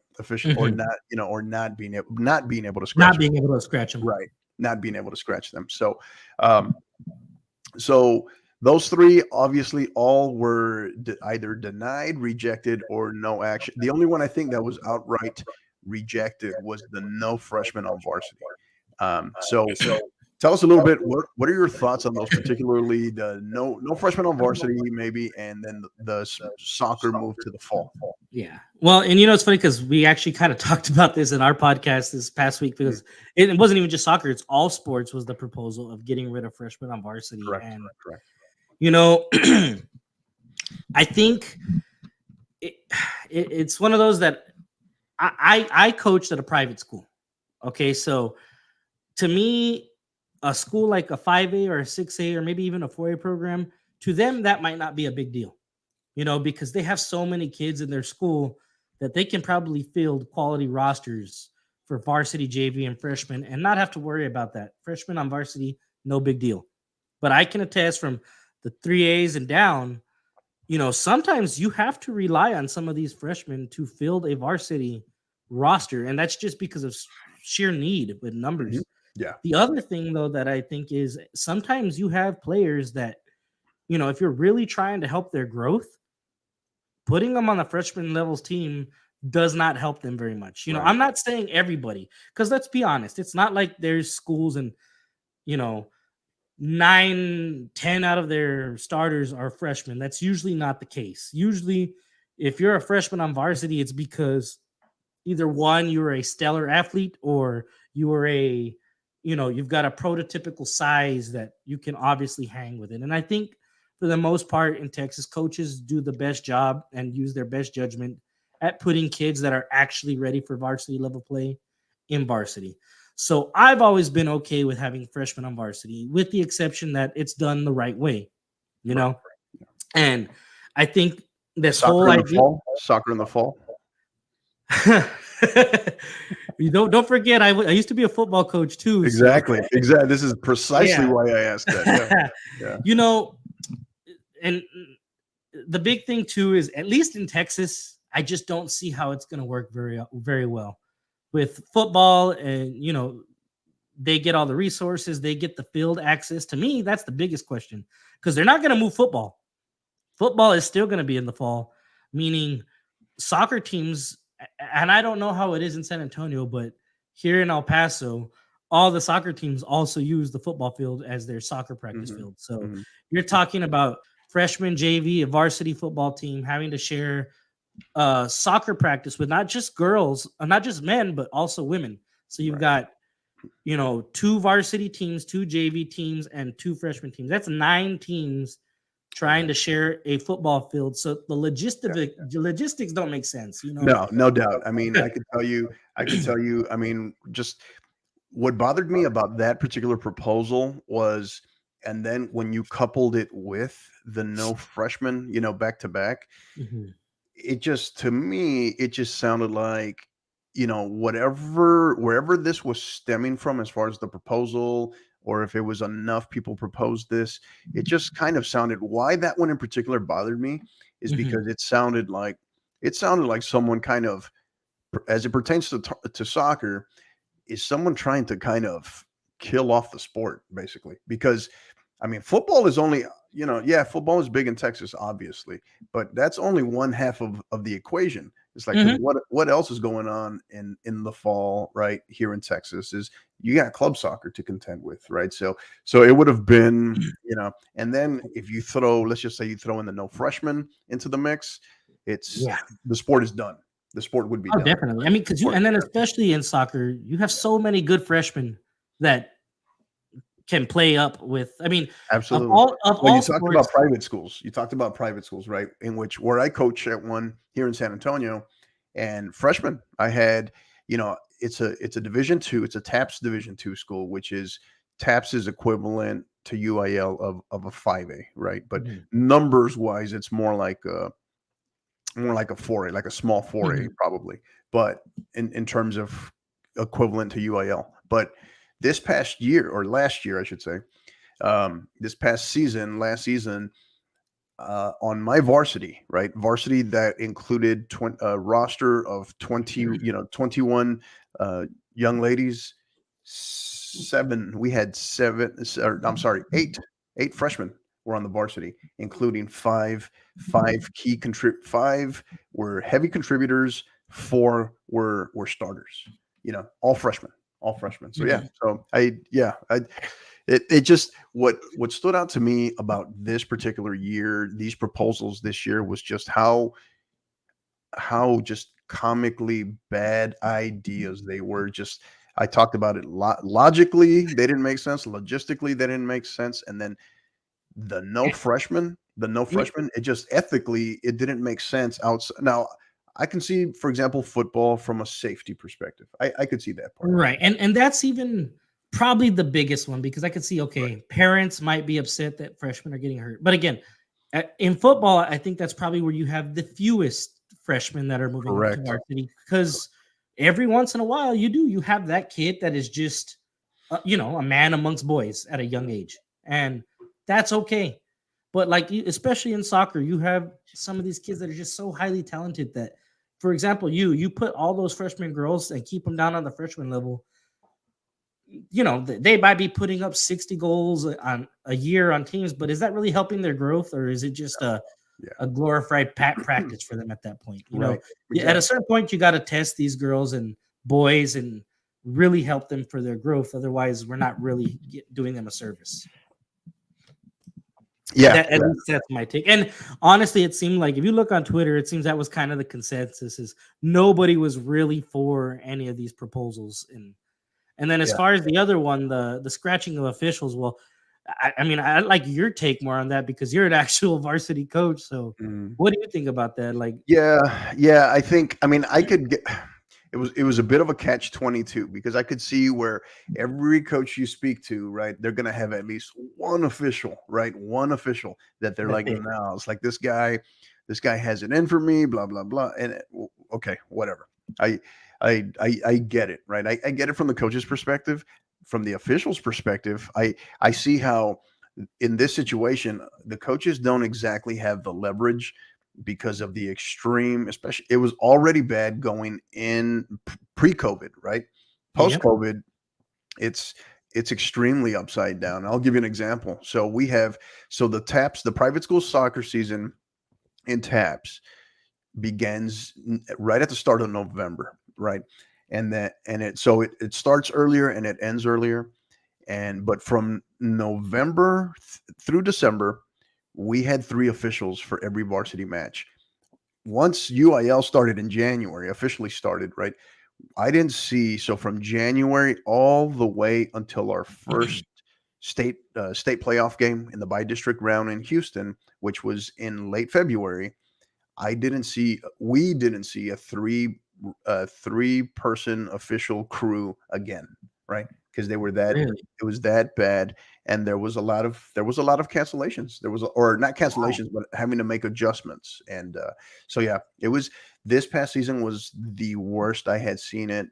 Or not, or not being able to scratch them, right? Not being able to scratch them. So, so those three obviously all were either denied, rejected, or no action. The only one I think that was outright rejected was the no freshman on varsity. So tell us a little bit. What are your thoughts on those, particularly the no freshman on varsity, maybe, and then the soccer move to the fall? Yeah. Well, and it's funny because we actually kind of talked about this in our podcast this past week, because it wasn't even just soccer; it's all sports was the proposal of getting rid of freshmen on varsity. Correct. I think it's one of those that I coached at a private school. Okay, so to me, a school like a 5A or a 6A or maybe even a 4A program, to them, that might not be a big deal, because they have so many kids in their school that they can probably field quality rosters for varsity, JV, and freshmen and not have to worry about that. Freshmen on varsity, no big deal. But I can attest from the 3As and down, sometimes you have to rely on some of these freshmen to field a varsity roster, and that's just because of sheer need with numbers. Yeah. The other thing, though, that I think is sometimes you have players that, if you're really trying to help their growth, putting them on the freshman levels team does not help them very much. Right. I'm not saying everybody, because let's be honest, it's not like there's schools and, 9, 10 out of their starters are freshmen. That's usually not the case. Usually, if you're a freshman on varsity, it's because either one, you're a stellar athlete, or you are you've got a prototypical size that you can obviously hang with it. And I think for the most part in Texas, coaches do the best job and use their best judgment at putting kids that are actually ready for varsity level play in varsity. So I've always been okay with having freshmen on varsity, with the exception that it's done the right way, Right. And I think this soccer whole idea, soccer in the fall. Don't forget, I used to be a football coach too. Exactly. This is precisely why I asked that. Yeah. And the big thing too is, at least in Texas, I just don't see how it's going to work very, very well with football. And they get all the resources, they get the field access. To me, that's the biggest question, because they're not going to move football. Football is still going to be in the fall, meaning soccer teams. And I don't know how it is in San Antonio, but here in El Paso, all the soccer teams also use the football field as their soccer practice field. So you're talking about freshman, JV, a varsity football team having to share soccer practice with not just girls, not just men, but also women. So you've got, 2 varsity teams, 2 JV teams, and 2 freshman teams. That's 9 teams trying to share a football field. So the logistics don't make sense, you know. No doubt. I mean, I could tell you, I mean, just what bothered me about that particular proposal was, and then when you coupled it with the no freshman, back to back, Mhm. it just, to me, it just sounded like, wherever this was stemming from, as far as the proposal, or if it was enough people proposed this, it just kind of sounded, why that one in particular bothered me is Mhm. because it sounded like someone kind of, as it pertains to soccer, is someone trying to kind of kill off the sport, basically. Because I mean, football is only, yeah, football is big in Texas, obviously, but that's only one half of the equation. It's like, because Mhm. what else is going on in the fall, right, here in Texas, is you got club soccer to contend with, right? So it would have been, and then if you throw, let's just say you throw in the no freshman into the mix, it's Yeah. the sport is done. The sport would be Oh, done. definitely. I mean, because Sport- and then especially in soccer, you have so many good freshmen that can play up with. I mean, of Absolutely. all of Well, all you talked about sports. private schools. You talked about private schools, right? In which, where I coach at one here in San Antonio, and freshmen, I had, it's a Division 2, it's a TAPS Division 2 school, which is, TAPS is equivalent to UIL of a 5A, right? But Mhm. numbers wise, it's more like a 4A, like a small 4A Mhm. probably, but in terms of equivalent to UIL. But this past year, or last year, I should say, this past season, last season, on my varsity, right? Varsity that included a roster of 21 uh, young ladies. We had seven, or I'm sorry, eight freshmen were on the varsity, including five were heavy contributors, four were starters. All freshmen. So yeah, Mhm. it just, what stood out to me about this particular year, these proposals this year, was just how just comically bad ideas they were. Just, I talked about it, logically they didn't make sense, logistically they didn't make sense, and then the no freshman, it just, ethically, it didn't make sense outside. Now, I can see, for example, football from a safety perspective. I could see that part. Right. And that's even probably the biggest one because I could see, Right. okay, parents might be upset that freshmen are getting hurt. But again, in football, I think that's probably where you have the fewest freshmen that are moving up to Correct. varsity because every once in a while you have that kid that is just a man amongst boys at a young age. And that's okay. But like especially in soccer, you have some of these kids that are just so highly talented that, for example, you put all those freshman girls and keep them down on the freshman level. They might be putting up 60 goals on a year on teams, but is that really helping their growth, or is it just Yeah. a glorified practice for them at that point? Right. Yeah, at a Exactly. certain point, you got to test these girls and boys and really help them for their growth. Otherwise, we're not really doing them a service. Yeah. That, at least that's my take. And honestly, it seemed like if you look on Twitter, it seems that was kind of the consensus is nobody was really for any of these proposals. And then as Yeah. far as the other one, the scratching of officials, well, I mean, I like your take more on that because you're an actual varsity coach. So Mhm. what do you think about that? Like, Yeah, I think, I mean, I could get, it was a bit of a catch-22, because I could see where every coach you speak to, right, they're gonna have at least one official, right? One official that they're that's like, it. no, it's like, this guy has it in for me, blah blah blah. And okay, whatever. I I get it, right? I get it from the coach's perspective. From the official's perspective, I see how, in this situation, the coaches don't exactly have the leverage because of the extreme, especially, it was already bad going in pre-COVID, right? Yep. Post-COVID, it's it's extremely upside down. I'll give you an example. So the private school soccer season in TAPS begins right at the start of November, right? And it starts earlier and it ends earlier. But from November through December, we had three officials for every varsity match. Once UIL started in January, officially started, right? I didn't see, so from January all the way until our first state playoff game in the by district round in Houston, which was in late February. We didn't see a three person official crew again, right? Because they were that Really? it was that bad, and there was a lot of cancellations. Or not Wow. cancellations, but having to make adjustments. And so yeah, it was this past season was the worst I had seen it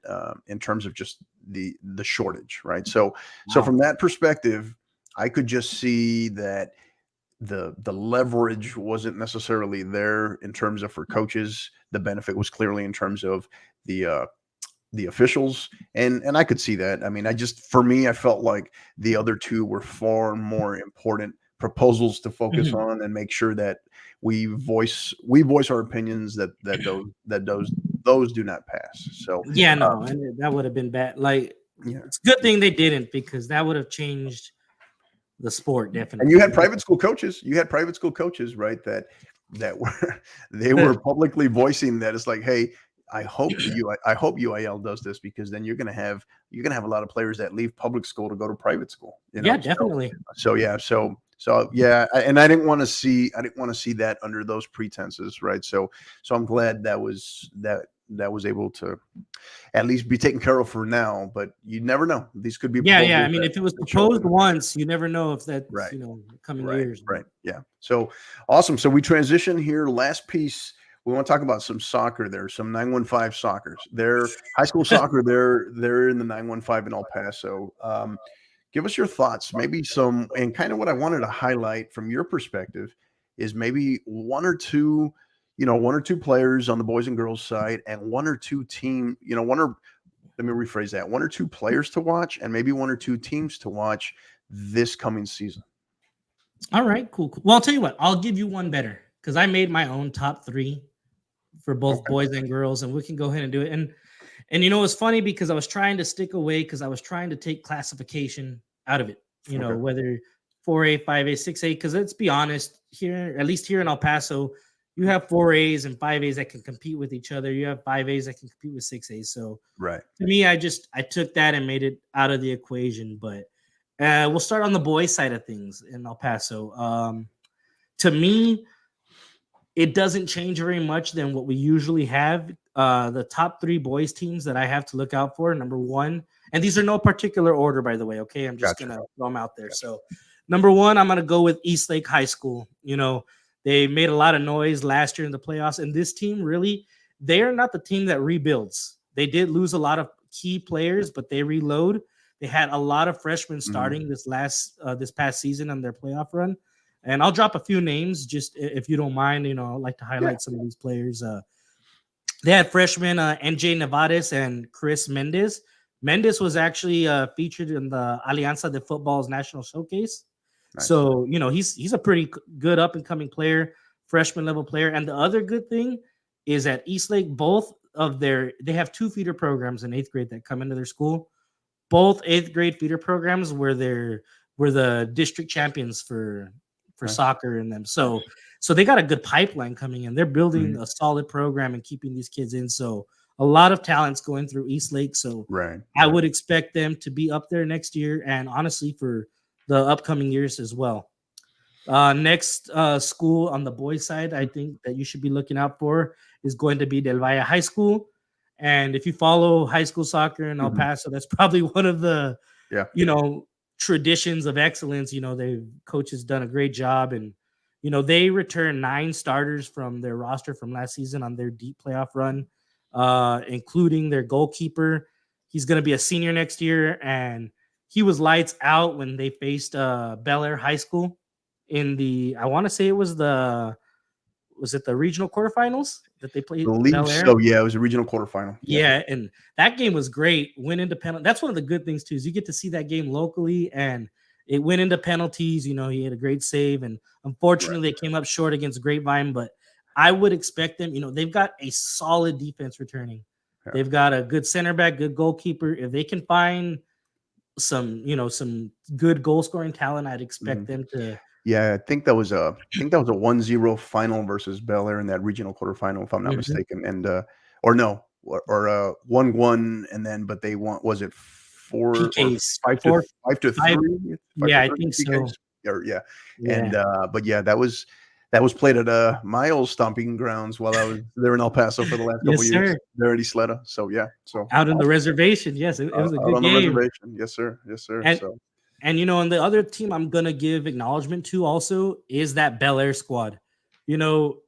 in terms of just the shortage, right? So Wow. from that perspective, I could just see that the leverage wasn't necessarily there in terms of for coaches. The benefit was clearly in terms of the officials, and I could see that. I mean, for me, I felt like the other two were far more important proposals to focus Mhm. on and make sure that we voice our opinions, those do not pass. So Yeah, uh, no, and that would have been bad. Like, yeah. it's a good thing they didn't, because that would have changed the sport And you had definitely. private school coaches. Right? That were they were publicly voicing that it's like, hey, I hope UIL does this, because then you're gonna have a lot of players that leave public school to go to private school. Yeah, definitely. Yeah, and I didn't want to see that under those pretenses, right? So I'm glad that was able to at least be taken care of for now, but you never know. These could be Yeah, proposals I mean, if it was that show up proposed in. once, you never know if that's, Right. coming Right, years. right. Yeah. So awesome. So we transition here. Last piece, we want to talk about some soccer. There's some 915 soccer. They're high school soccer. They're in the 915 in El Paso. Give us your thoughts, maybe some, and kind of what I wanted to highlight from your perspective is maybe one or two players on the boys and girls side, and one or two let me rephrase that. One or two players to watch, and maybe one or two teams to watch this coming season. All right, cool. Well, I'll tell you what, I'll give you one better, because I made my own top 3 for both Okay. boys and girls, and we can go ahead and do it. And it's funny, because I was trying to stick away, because I was trying to take classification out of it. Okay. Whether 4A, 5A, 6A, because let's be honest, here, at least here in El Paso, you have 4As and 5As that can compete with each other. You have 5As that can compete with 6As. So Right. to me, I took that and made it out of the equation. But we'll start on the boys side of things in El Paso. To me, it doesn't change very much than what we usually have. The top 3 boys teams that I have to look out for, number 1, and these are no particular order, by the way. Okay, I'm just gonna throw them out there. So, number 1, I'm gonna go with Eastlake High School. They made a lot of noise last year in the playoffs, and this team really, they are not the team that rebuilds. They did lose a lot of key players, but they reload. They had a lot of freshmen starting this past season on their playoff run. And I'll drop a few names, just if you don't mind. I'd like to highlight some of these players. They had freshmen NJ Nevades and Chris Mendez. Mendez was actually featured in the Alianza de Football's national showcase. Nice. So, he's a pretty good up and coming player, freshman level player. And the other good thing is at Eastlake, they have 2 feeder programs in 8th grade that come into their school. Both 8th grade feeder programs were the district champions for soccer in them. So they got a good pipeline coming in. They're building a solid program and keeping these kids in. So a lot of talents going through Eastlake. So I would expect them to be up there next year, and honestly for the upcoming years as well. Next school on the boys side, I think that you should be looking out for is going to be Del Valle High School. And if you follow high school soccer in El Paso, that's probably one of the, traditions of excellence. The coach has done a great job, and they returned 9 starters from their roster from last season on their deep playoff run, including their goalkeeper. He's going to be a senior next year, and he was lights out when they faced Bel Air High School in I want to say it was the regional quarterfinals that they played? So yeah, it was a regional quarterfinal. Yeah, and that game was great. Went into penalty. That's one of the good things too, is you get to see that game locally, and it went into penalties. He had a great save, and unfortunately they came up short against Grapevine. But I would expect them. They've got a solid defense returning. Yeah. They've got a good center back, good goalkeeper. If they can find some good goal scoring talent, I'd expect them to. Yeah, I think that was a 1-0 final versus Bel Air in that regional quarterfinal, if I'm not mistaken. And or 1-1, and then but they won. Was it 4 or PKs, 5 to four, 5 to five. 3. 5 Yeah, to I 3 think PKs. so. Yeah. Yeah. And but yeah, that was played at my old stomping grounds while I was there in El Paso for the last couple Yes, of years. sir. There at Isleta. So yeah. So Out in the reservation. Yes, it was a out good on the game. reservation. Yes, sir. Yes, sir. And So and and the other team I'm gonna give acknowledgement to also is that Bel Air squad. You know,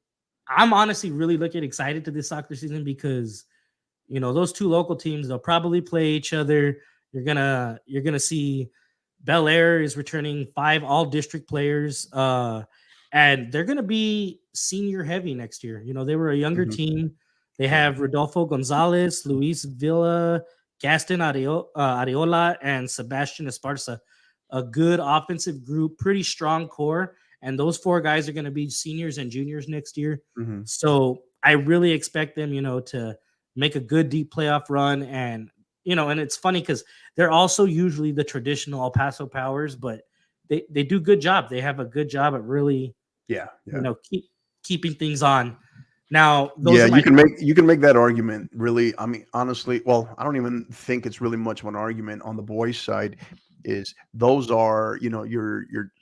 I'm honestly really looking excited to this soccer season because those two local teams, they'll probably play each other. You're gonna see Bel Air is returning 5 all district players, and they're gonna be senior heavy next year. They were a younger mhm. team. They have Rodolfo Gonzalez, Luis Villa, Gaston Areola, and Sebastian Esparza. A good offensive group, pretty strong core, and those 4 guys are going to be seniors and juniors next year. Mhm. So I really expect them, to make a good deep playoff run, and and it's funny because they're also usually the traditional El Paso Powers, but they do good job. They have a good job at really, Yeah. keeping things on. Now, those Yeah, are my you can make that argument really. I mean, honestly, well, I don't even think it's really much of an argument on the boys' side. Is those are your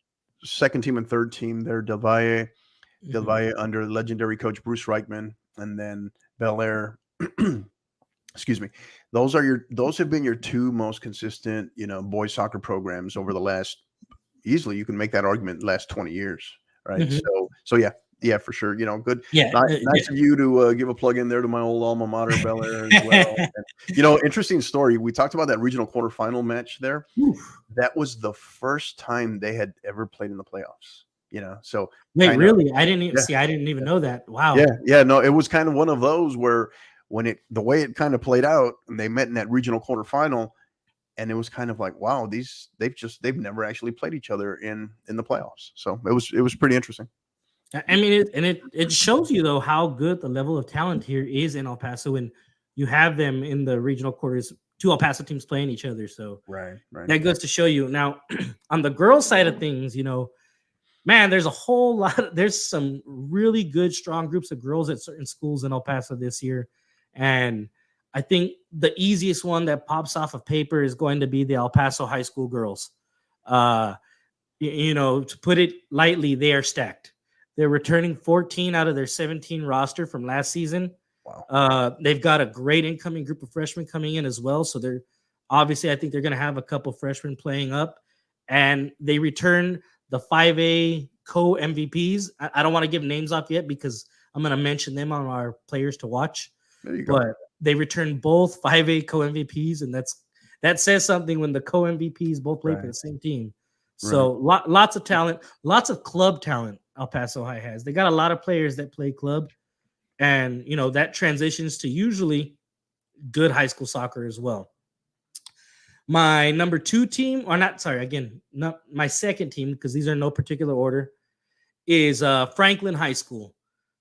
second team and third team. They're Del Mhm, Valle under legendary coach Bruce Reichman, and then Bel Air. Excuse me. Those have been your 2 most consistent boys soccer programs over the last, easily you can make that argument, last 20 years, right? mhm. So yeah, for sure. Good. Yeah, Nice of you to give a plug in there to my old alma mater, Bel Air, as well. yeah. And, interesting story. We talked about that regional quarterfinal match there. Oof. That was the first time they had ever played in the playoffs. So Wait, kind of, really? I didn't even yeah, see. I didn't even know that. yeah, Wow. yeah. No, it was kind of one of those where the way it kind of played out, and they met in that regional quarterfinal, and it was kind of like, wow, they've never actually played each other in the playoffs. So it was pretty interesting. I mean, it shows you though how good the level of talent here is in El Paso, and you have them in the regional quarters, 2 El Paso teams playing each other. So Right, right. that goes to show you. Now, on the girls' side of things, man, there's a whole lot. There's some really good, strong groups of girls at certain schools in El Paso this year, and I think the easiest one that pops off of paper is going to be the El Paso high school girls. Uh, to put it lightly, they are stacked. They're returning 14 out of their 17 roster from last season. Wow. They've got a great incoming group of freshmen coming in as well. So they're obviously, I think they're going to have a couple freshmen playing up, and they return the 5A co MVPs. I don't want to give names off yet because I'm going to mention them on our players to watch. There you go. But they return both 5A co MVPs, and that says something when the co MVPs both play for the same team. So lots of talent, lots of club talent. El Paso High has. They got a lot of players that play club, and that transitions to usually good high school soccer as well. My number 2 team, or not, sorry, again, not my second team because these are in no particular order, is Franklin High School.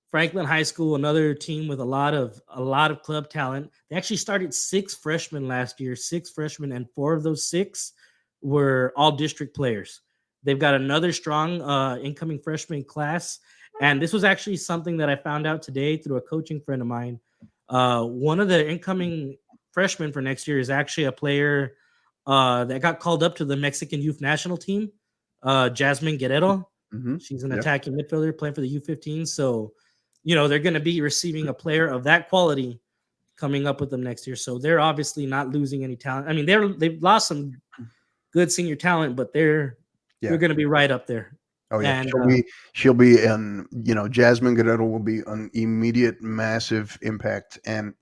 Franklin High School, another team with a lot of club talent. They actually started 6 freshmen last year, 6 freshmen, and 4 of those 6 were all district players. They've got another strong incoming freshman class, and this was actually something that I found out today through a coaching friend of mine. One of the incoming freshmen for next year is actually a player that got called up to the Mexican youth national team, Jasmine Guerrero. Mm-hmm. She's an attacking midfielder playing for the U15. So, they're going to be receiving a player of that quality coming up with them next year. So they're obviously not losing any talent. I mean, they've lost some good senior talent, but they're going to be right up there. Oh yeah, And she'll be an Jasmine Guerrero will be an immediate massive impact, and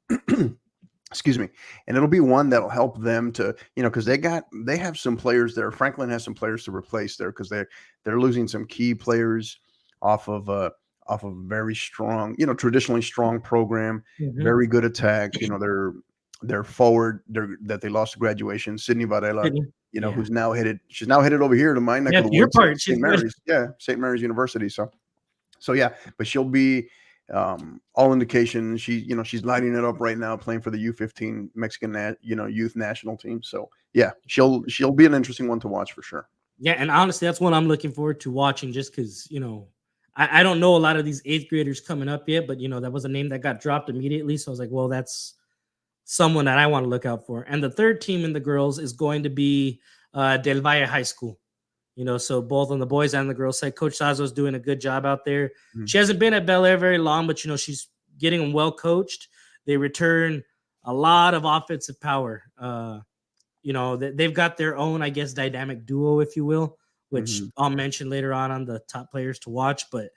excuse me, and it'll be one that'll help them to because they have some players there. Franklin has some players to replace there because they're losing some key players off of a very strong traditionally strong program, very good attack. They're forward that they lost to graduation, Sydney Varela. Who's now she's now headed over here to my neck of the your woods, part, St. Mary's. Yeah, St. Mary's University. So yeah, but she'll be all indications she's lighting it up right now, playing for the U15 Mexican youth national team. So yeah, she'll be an interesting one to watch for sure. Yeah, and honestly, that's one I'm looking forward to watching just because I don't know a lot of these 8th graders coming up yet, but that was a name that got dropped immediately. So I was like, well, that's someone that I want to look out for. And the third team in the girls is going to be Del Valle High School. So both on the boys and the girls side, Coach Sazo's doing a good job out there. Mm-hmm. She hasn't been at Bel Air very long, but she's getting them well coached. They return a lot of offensive power. They've got their own, I guess, dynamic duo, if you will, which I'll mention later on the top players to watch. But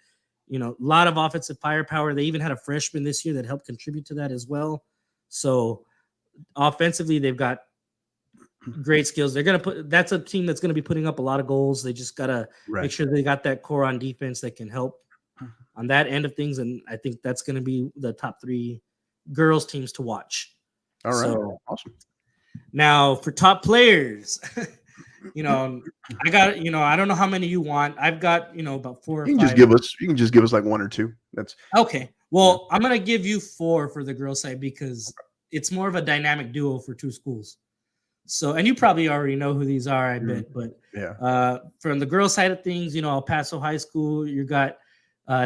a lot of offensive firepower. They even had a freshman this year that helped contribute to that as well. So offensively, they've got great skills. That's a team that's going to be putting up a lot of goals. They just got to make sure they got that core on defense that can help on that end of things. And I think that's going to be the top 3 girls teams to watch. All right. So, awesome. Now for top players, I got, I don't know how many you want. I've got, about 4 or 5. You can just give us like 1 or 2. That's okay. Well, I'm going to give you 4 for the girls side because it's more of a dynamic duo for 2 schools. So, and you probably already know who these are, I bet. But from the girls side of things, El Paso High School, you got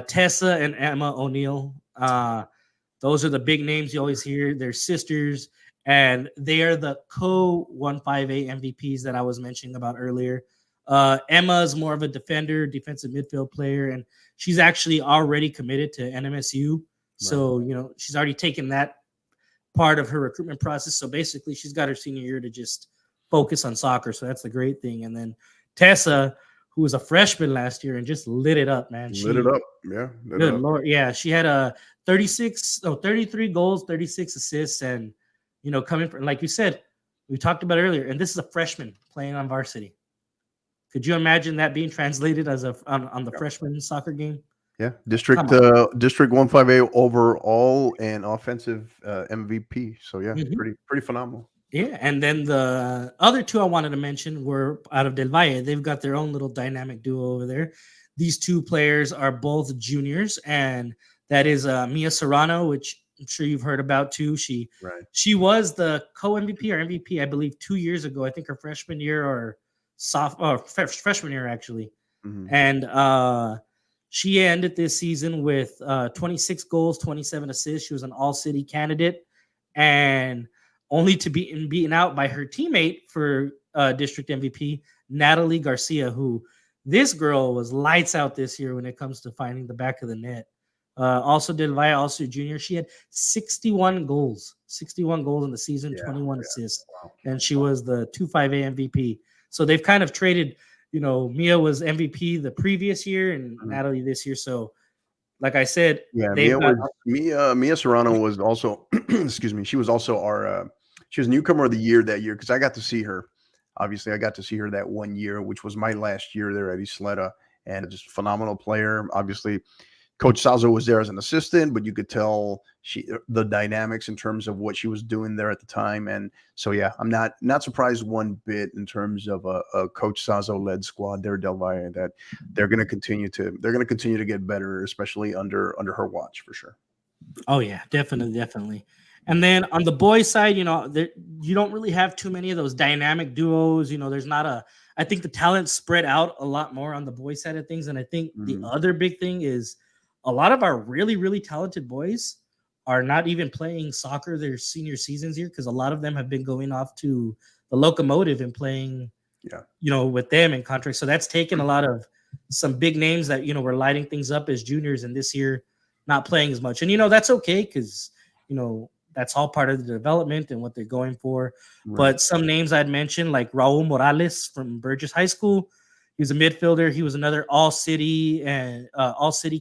Tessa and Emma O'Neill. Those are the big names you always hear. They're sisters, and they are the co-158 MVPs that I was mentioning about earlier. Emma is more of a defender, defensive midfield player, and she's actually already committed to NMSU. Right. So, she's already taken that part of her recruitment process. So basically she's got her senior year to just focus on soccer. So that's the great thing. And then Tessa, who was a freshman last year and just lit it up, man. Lit it up. Yeah. Good Lord. Yeah. She had 33 goals, 36 assists. And, coming from, like you said, we talked about earlier, and this is a freshman playing on varsity. Could you imagine that being translated as on the freshman soccer game? Yeah, District 158 overall and offensive MVP. So yeah, pretty phenomenal. Yeah, and then the other 2 I wanted to mention were out of Del Valle. They've got their own little dynamic duo over there. These 2 players are both juniors, and that is Mia Serrano, which I'm sure you've heard about too. She was the co-MVP or MVP, I believe, 2 years ago. I think her freshman year or freshman year actually, and she ended this season with 26 goals, 27 assists. She was an all-city candidate, and only to be beaten out by her teammate for district MVP, Natalie Garcia, who this girl was lights out this year when it comes to finding the back of the net. Also Del Valle, also junior. She had 61 goals in the season, 21 assists, and she was the 258 MVP. So they've kind of traded. Mia was MVP the previous year and Natalie this year. So, like I said, Mia Serrano was also, excuse me, she was also she was newcomer of the year that year because I got to see her. Obviously, I got to see her that 1 year, which was my last year there at Isleta, and just a phenomenal player. Obviously, Coach Sazo was there as an assistant, but you could tell the dynamics in terms of what she was doing there at the time. And so, yeah, I'm not surprised one bit in terms of a Coach Sazo led squad there, Del Valle, that they're going to continue to get better, especially under her watch for sure. Oh yeah, definitely. And then on the boys side, you don't really have too many of those dynamic duos. There's not I think the talent spread out a lot more on the boys side of things. And I think the other big thing is a lot of our really, really talented boys are not even playing soccer their senior seasons here because a lot of them have been going off to the Locomotive and playing, with them in contract. So that's taken a lot of some big names that, were lighting things up as juniors and this year not playing as much. And, that's okay because, that's all part of the development and what they're going for. Right. But some names I'd mentioned, like Raul Morales from Burgess High School. He was a midfielder. He was another all-city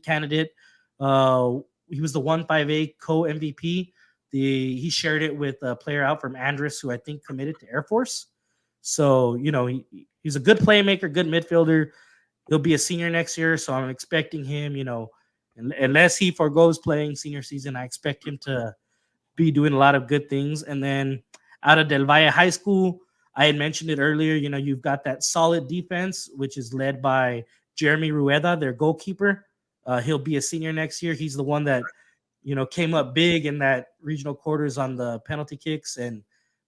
candidate. He was the 158 co-MVP. He shared it with a player out from Andress, who I think committed to Air Force. So, he's a good playmaker, good midfielder. He'll be a senior next year, so I'm expecting him, unless he forgoes playing senior season, I expect him to be doing a lot of good things. And then out of Del Valle High School, I had mentioned it earlier, you've got that solid defense, which is led by Jeremy Rueda, their goalkeeper. He'll be a senior next year. He's the one that, came up big in that regional quarters on the penalty kicks. And,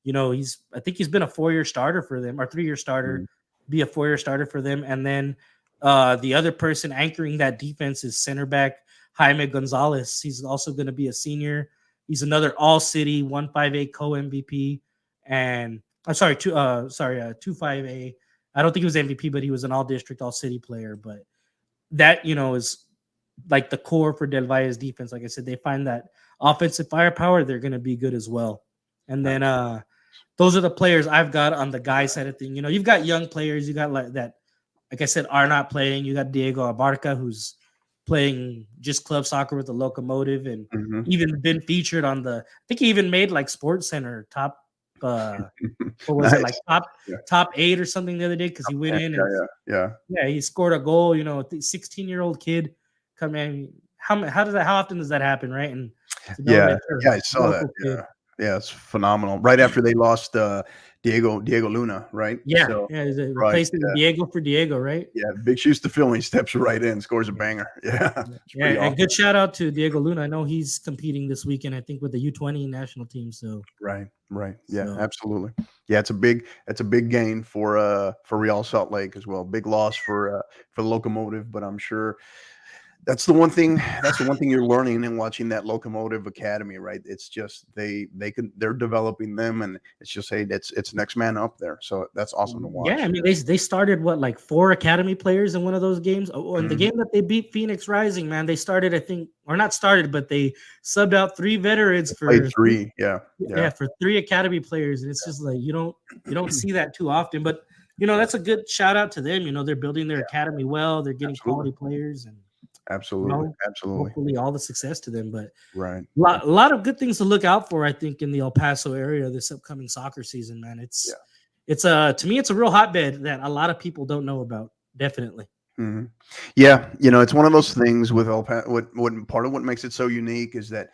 I think he's been a 4-year starter for them, or 3-year starter, be a 4-year starter for them. And then the other person anchoring that defense is center back Jaime Gonzalez. He's also going to be a senior. He's another all-city 1-5A co-MVP, and I'm sorry, 2-5A. I don't think he was MVP, but he was an all-district, all-city player. But that, is like the core for Del Valle's defense. Like I said, they find that offensive firepower, they're going to be good as well. And then those are the players I've got on the guy side of thing. You've got young players. You got like I said, are not playing. You got Diego Abarca, who's playing just club soccer with the Locomotive, and even been featured on I think he even made like Sports Center top, what was it, like top 8 or something the other day, because he went in and he scored a goal. 16-year-old kid come in. How often does that happen, right? And I saw that. Yeah, it's phenomenal. Right after they lost Diego Luna, right? Yeah, so, replacing Diego for Diego, right? Yeah, big shoes to fill. He steps right in, scores a banger. Yeah, and awesome. Good shout out to Diego Luna. I know he's competing this weekend, I think, with the U20 national team. So right. Yeah, absolutely. Yeah, it's a big gain for Real Salt Lake as well. Big loss for the Locomotive, but I'm sure. That's the one thing you're learning in watching that Locomotive Academy, right? It's just they're developing them, and it's just it's next man up there. So that's awesome to watch. Yeah, I mean they started like 4 academy players in one of those games. Oh, in the game that they beat Phoenix Rising, man, they started, I think, or not started, but they subbed out 3 veterans for 3. For 3 academy players, and it's just like you don't see that too often. But that's a good shout out to them. They're building their academy well. They're getting quality players and. Absolutely. Hopefully all the success to them, but right. A lot of good things to look out for, I think, in the El Paso area this upcoming soccer season, man. It's to me, it's a real hotbed that a lot of people don't know about. Definitely. Mm-hmm. Yeah. It's one of those things with El Paso. What part of what makes it so unique is that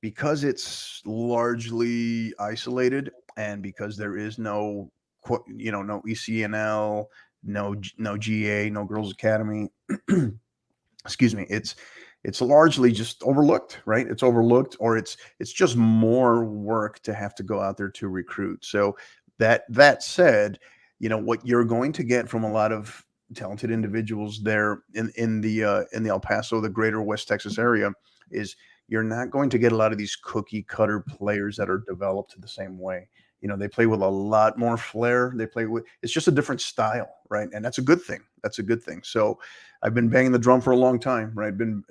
because it's largely isolated and because there is no ECNL, no GA, no Girls Academy, excuse me, it's largely just overlooked, right? It's overlooked, or it's just more work to have to go out there to recruit. So that said, what you're going to get from a lot of talented individuals there in the El Paso, the greater West Texas area, is you're not going to get a lot of these cookie cutter players that are developed the same way. They play with a lot more flair. It's just a different style, right? And that's a good thing. So I've been banging the drum for a long time, right? And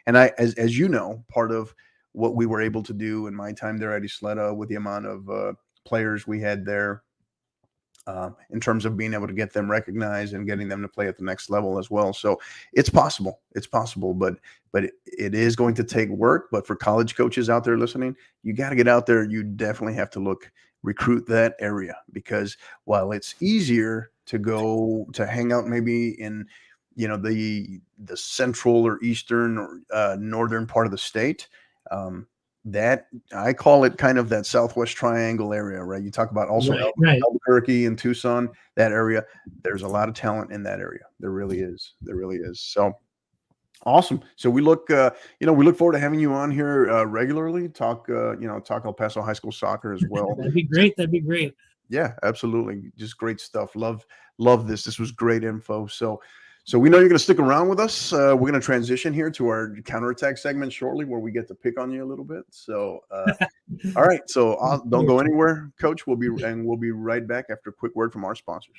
I, as you know, part of what we were able to do in my time there at Isleta with the amount of players we had there, in terms of being able to get them recognized and getting them to play at the next level as well. So it's possible, but it is going to take work. But for college coaches out there listening, you got to get out there. You definitely have to recruit that area, because while it's easier to go to hang out maybe in the central or eastern or northern part of the state, that I call it kind of that Southwest Triangle area, right? You talk about also Albuquerque and Tucson, that area. There's a lot of talent in that area. There really is. So awesome. So we look forward to having you on here regularly. Talk El Paso high school soccer as well. That'd be great. Yeah, absolutely. Just great stuff. Love this. This was great info. So we know you're going to stick around with us. We're going to transition here to our counterattack segment shortly, where we get to pick on you a little bit. So, all right. So don't go anywhere, Coach. We'll be right back after a quick word from our sponsors.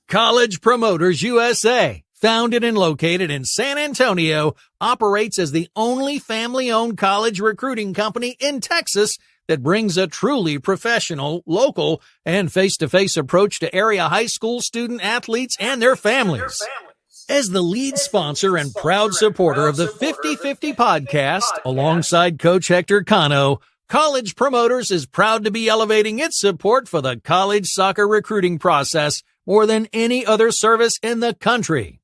College Promoters USA, founded and located in San Antonio, operates as the only family-owned college recruiting company in Texas that brings a truly professional, local, and face-to-face approach to area high school student athletes and their families. As the lead sponsor and proud supporter of the 50/50 podcast, alongside Coach Hector Cano, College Promoters is proud to be elevating its support for the college soccer recruiting process more than any other service in the country.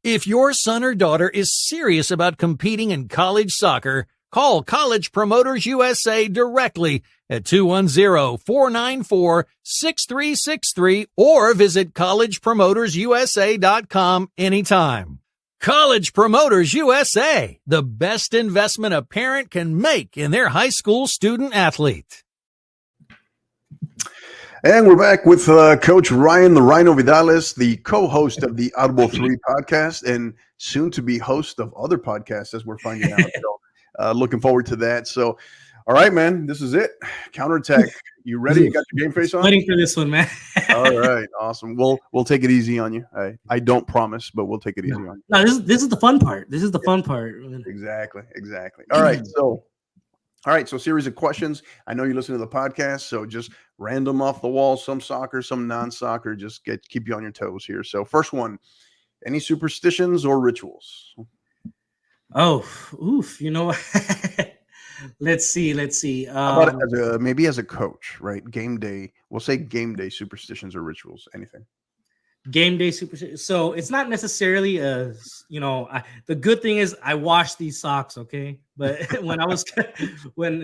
If your son or daughter is serious about competing in college soccer, call College Promoters USA directly at 210-494-6363 or visit collegepromotersusa.com anytime. College Promoters USA, the best investment a parent can make in their high school student athlete. And we're back with Coach Ryan the Rhino Vidales, the co-host of the Audible 3 podcast and soon to be host of other podcasts, as we're finding out. So, looking forward to that. So, all right, man, this is it. Counterattack. You ready? You got your game face on? Waiting for this one, man. All right, awesome. We'll take it easy on you. I don't promise, but we'll take it easy on you. No, this is the fun part. This is the fun part. Exactly. All right, so series of questions. I know you listen to the podcast, so just random off the wall, some soccer, some non-soccer, just keep you on your toes here. So first one, any superstitions or rituals? Oh, oof, you know what? Let's see. How about maybe as a coach, right? Game day. We'll say game day superstitions or rituals. Anything. Game day superstition. So it's not necessarily the good thing is I wash these socks, okay? But when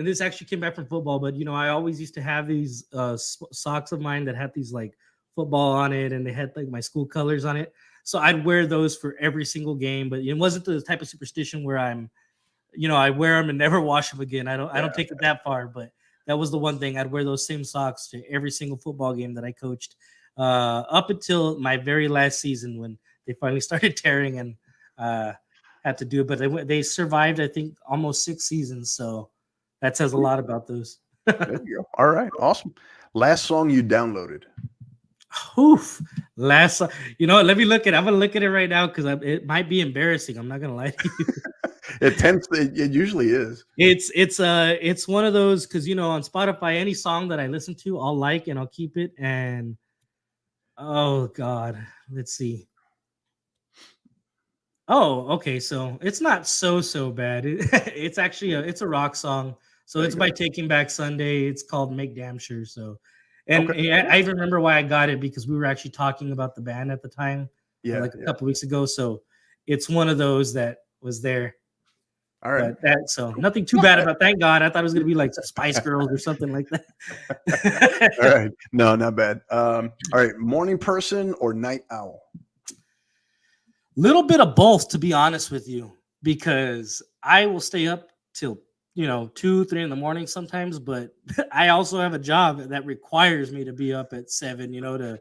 this actually came back from football, but I always used to have these socks of mine that had these like football on it, and they had like my school colors on it. So I'd wear those for every single game, but it wasn't the type of superstition where I wear them and never wash them again. I don't take it that far, but that was the one thing. I'd wear those same socks to every single football game that I coached, up until my very last season when they finally started tearing and had to do it. But they survived, I think, almost 6 seasons. So that says a lot about those. There you go. All right, awesome. Last song you downloaded. Oof. Let me look at it. I'm gonna look at it right now because it might be embarrassing. I'm not gonna lie to you. It usually is. It's one of those because on Spotify, any song that I listen to, I'll like and I'll keep it. And oh god, let's see. Oh, okay. So it's not so bad. It's actually it's a rock song. So it's by Taking Back Sunday. It's called Make Damn Sure. So, and I even remember why I got it because we were actually talking about the band at the time. A couple weeks ago. So it's one of those that was there. All right. So nothing too bad about. Thank God. I thought it was gonna be like Spice Girls or something like that. All right. No, not bad. All right. Morning person or night owl? Little bit of both, to be honest with you, because I will stay up till 2, 3 in the morning sometimes, but I also have a job that requires me to be up at 7, to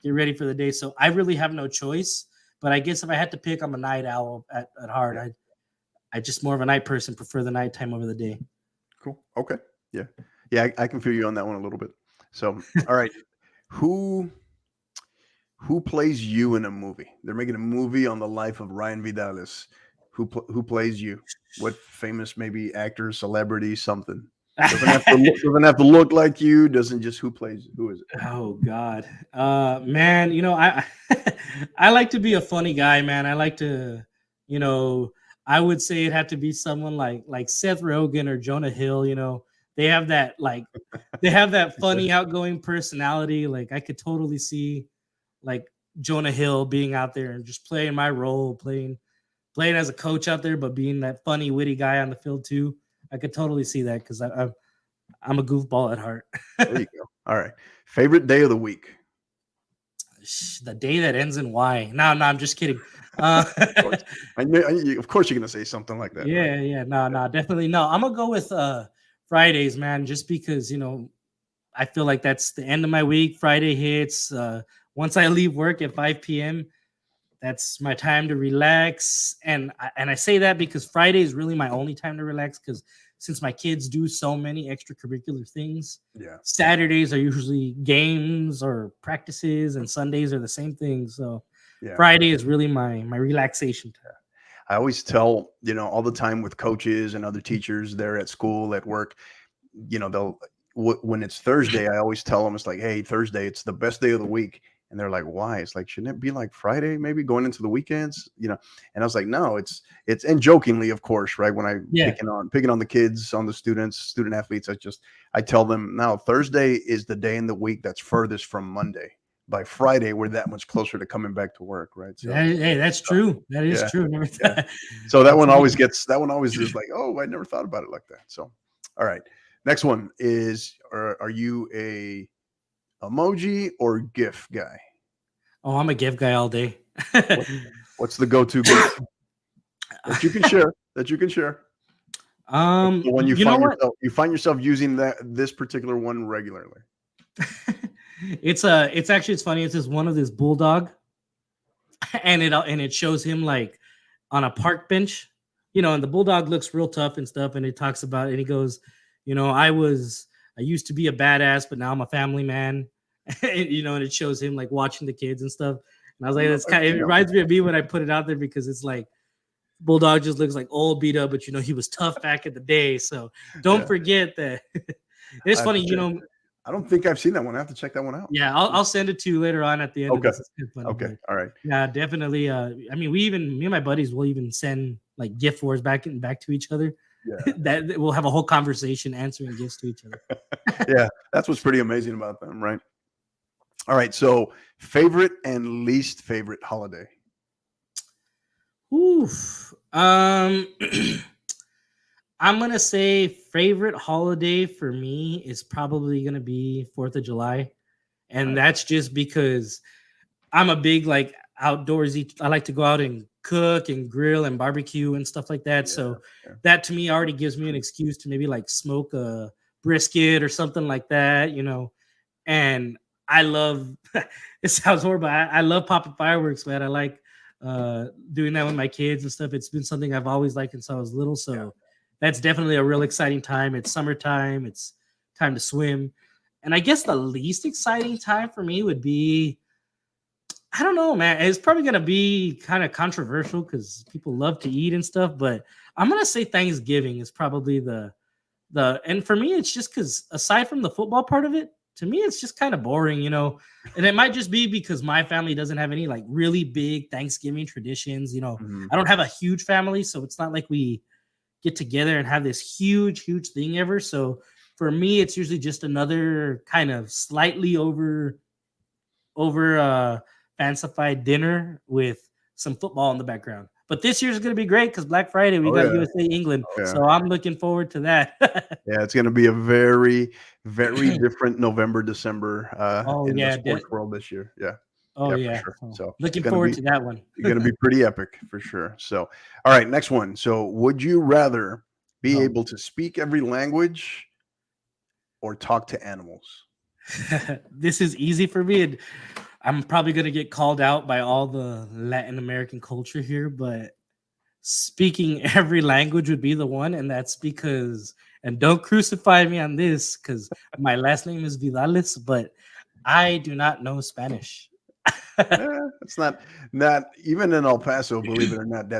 get ready for the day. So I really have no choice. But I guess if I had to pick, I'm a night owl at heart. I just more of a night person, prefer the nighttime over the day. Cool. Okay. Yeah. I can feel you on that one a little bit. So, all right. Who plays you in a movie? They're making a movie on the life of Ryan Vidales. Who plays you? What famous maybe actor, celebrity, something? Doesn't have to look like you. Doesn't just who plays? Who is it? Oh God, man. I like to be a funny guy, man. I like to, I would say it had to be someone like Seth Rogen or Jonah Hill. They have that funny, outgoing personality. Like I could totally see like Jonah Hill being out there and just playing my role, playing as a coach out there, but being that funny, witty guy on the field too. I could totally see that because I'm a goofball at heart. There you go. All right. Favorite day of the week? The day that ends in Y. No, I'm just kidding. Of course you're gonna say something like that. Yeah, right? Yeah. No, definitely no. I'm gonna go with Fridays, man, just because I feel like that's the end of my week. Friday hits. Once I leave work at 5 p.m., that's my time to relax. And I say that because Friday is really my only time to relax because since my kids do so many extracurricular things, Saturdays are usually games or practices, and Sundays are the same thing. So Friday is really my relaxation time. I always tell, all the time with coaches and other teachers there at school, at work, when it's Thursday, I always tell them, it's like, hey, Thursday, it's the best day of the week. And they're like, why? It's like, shouldn't it be like Friday, maybe going into the weekends? And I was like, no, it's and jokingly, of course, right? When I picking on the kids, on the student athletes, I tell them now Thursday is the day in the week that's furthest from Monday. By Friday, we're that much closer to coming back to work, right? So, hey, that's true. That is true. So that one always is like, oh, I never thought about it like that. So, all right. Next one is, are you a emoji or GIF guy? Oh, I'm a GIF guy all day. What's the go-to GIF that you can share? When you find yourself using this particular one regularly. It's funny. It's just one of this bulldog, and it shows him like on a park bench, and the bulldog looks real tough and stuff, and it talks about it, and he goes, I used to be a badass, but now I'm a family man. And it shows him like watching the kids and stuff. And I was like, it reminds me of me when I put it out there, because it's like bulldog just looks like old, beat up, but he was tough back in the day. So don't forget that. It's funny, I don't think I've seen that one. I have to check that one out. Yeah, I'll send it to you later on at the end. Okay. Of this. Funny, okay. All right. Yeah, definitely. Me and my buddies will even send like gift wars back to each other. Yeah. That we'll have a whole conversation answering gifts to each other. Yeah, that's what's pretty amazing about them, right? All right. So, favorite and least favorite holiday. Oof. I'm gonna say favorite holiday for me is probably gonna be 4th of July, and that's just because I'm a big like outdoorsy. I like to go out and cook and grill and barbecue and stuff like that. So that to me already gives me an excuse to maybe like smoke a brisket or something like that, And I love. It sounds horrible. I love popping fireworks, man. I like doing that with my kids and stuff. It's been something I've always liked since I was little. So that's definitely a real exciting time. It's summertime. It's time to swim. And I guess the least exciting time for me would be, I don't know, man. It's probably going to be kind of controversial because people love to eat and stuff. But I'm going to say Thanksgiving is probably and for me, it's just because aside from the football part of it, to me, it's just kind of boring, and it might just be because my family doesn't have any like really big Thanksgiving traditions. I don't have a huge family, so it's not like we get together and have this huge thing ever. So for me, it's usually just another kind of slightly over fancified dinner with some football in the background. But this year's going to be great because Black Friday, we got USA England. So I'm looking forward to that. Yeah, it's going to be a very, very different November, December in the sports world this year. Yeah. Oh, yeah. For sure. So looking forward to that one. It's going to be pretty epic for sure. So, all right, next one. So would you rather be able to speak every language or talk to animals? This is easy for me. And I'm probably going to get called out by all the Latin American culture here, but speaking every language would be the one. And that's because, and don't crucify me on this because my last name is Vidales, but I do not know Spanish. It's not even in El Paso, believe it or not,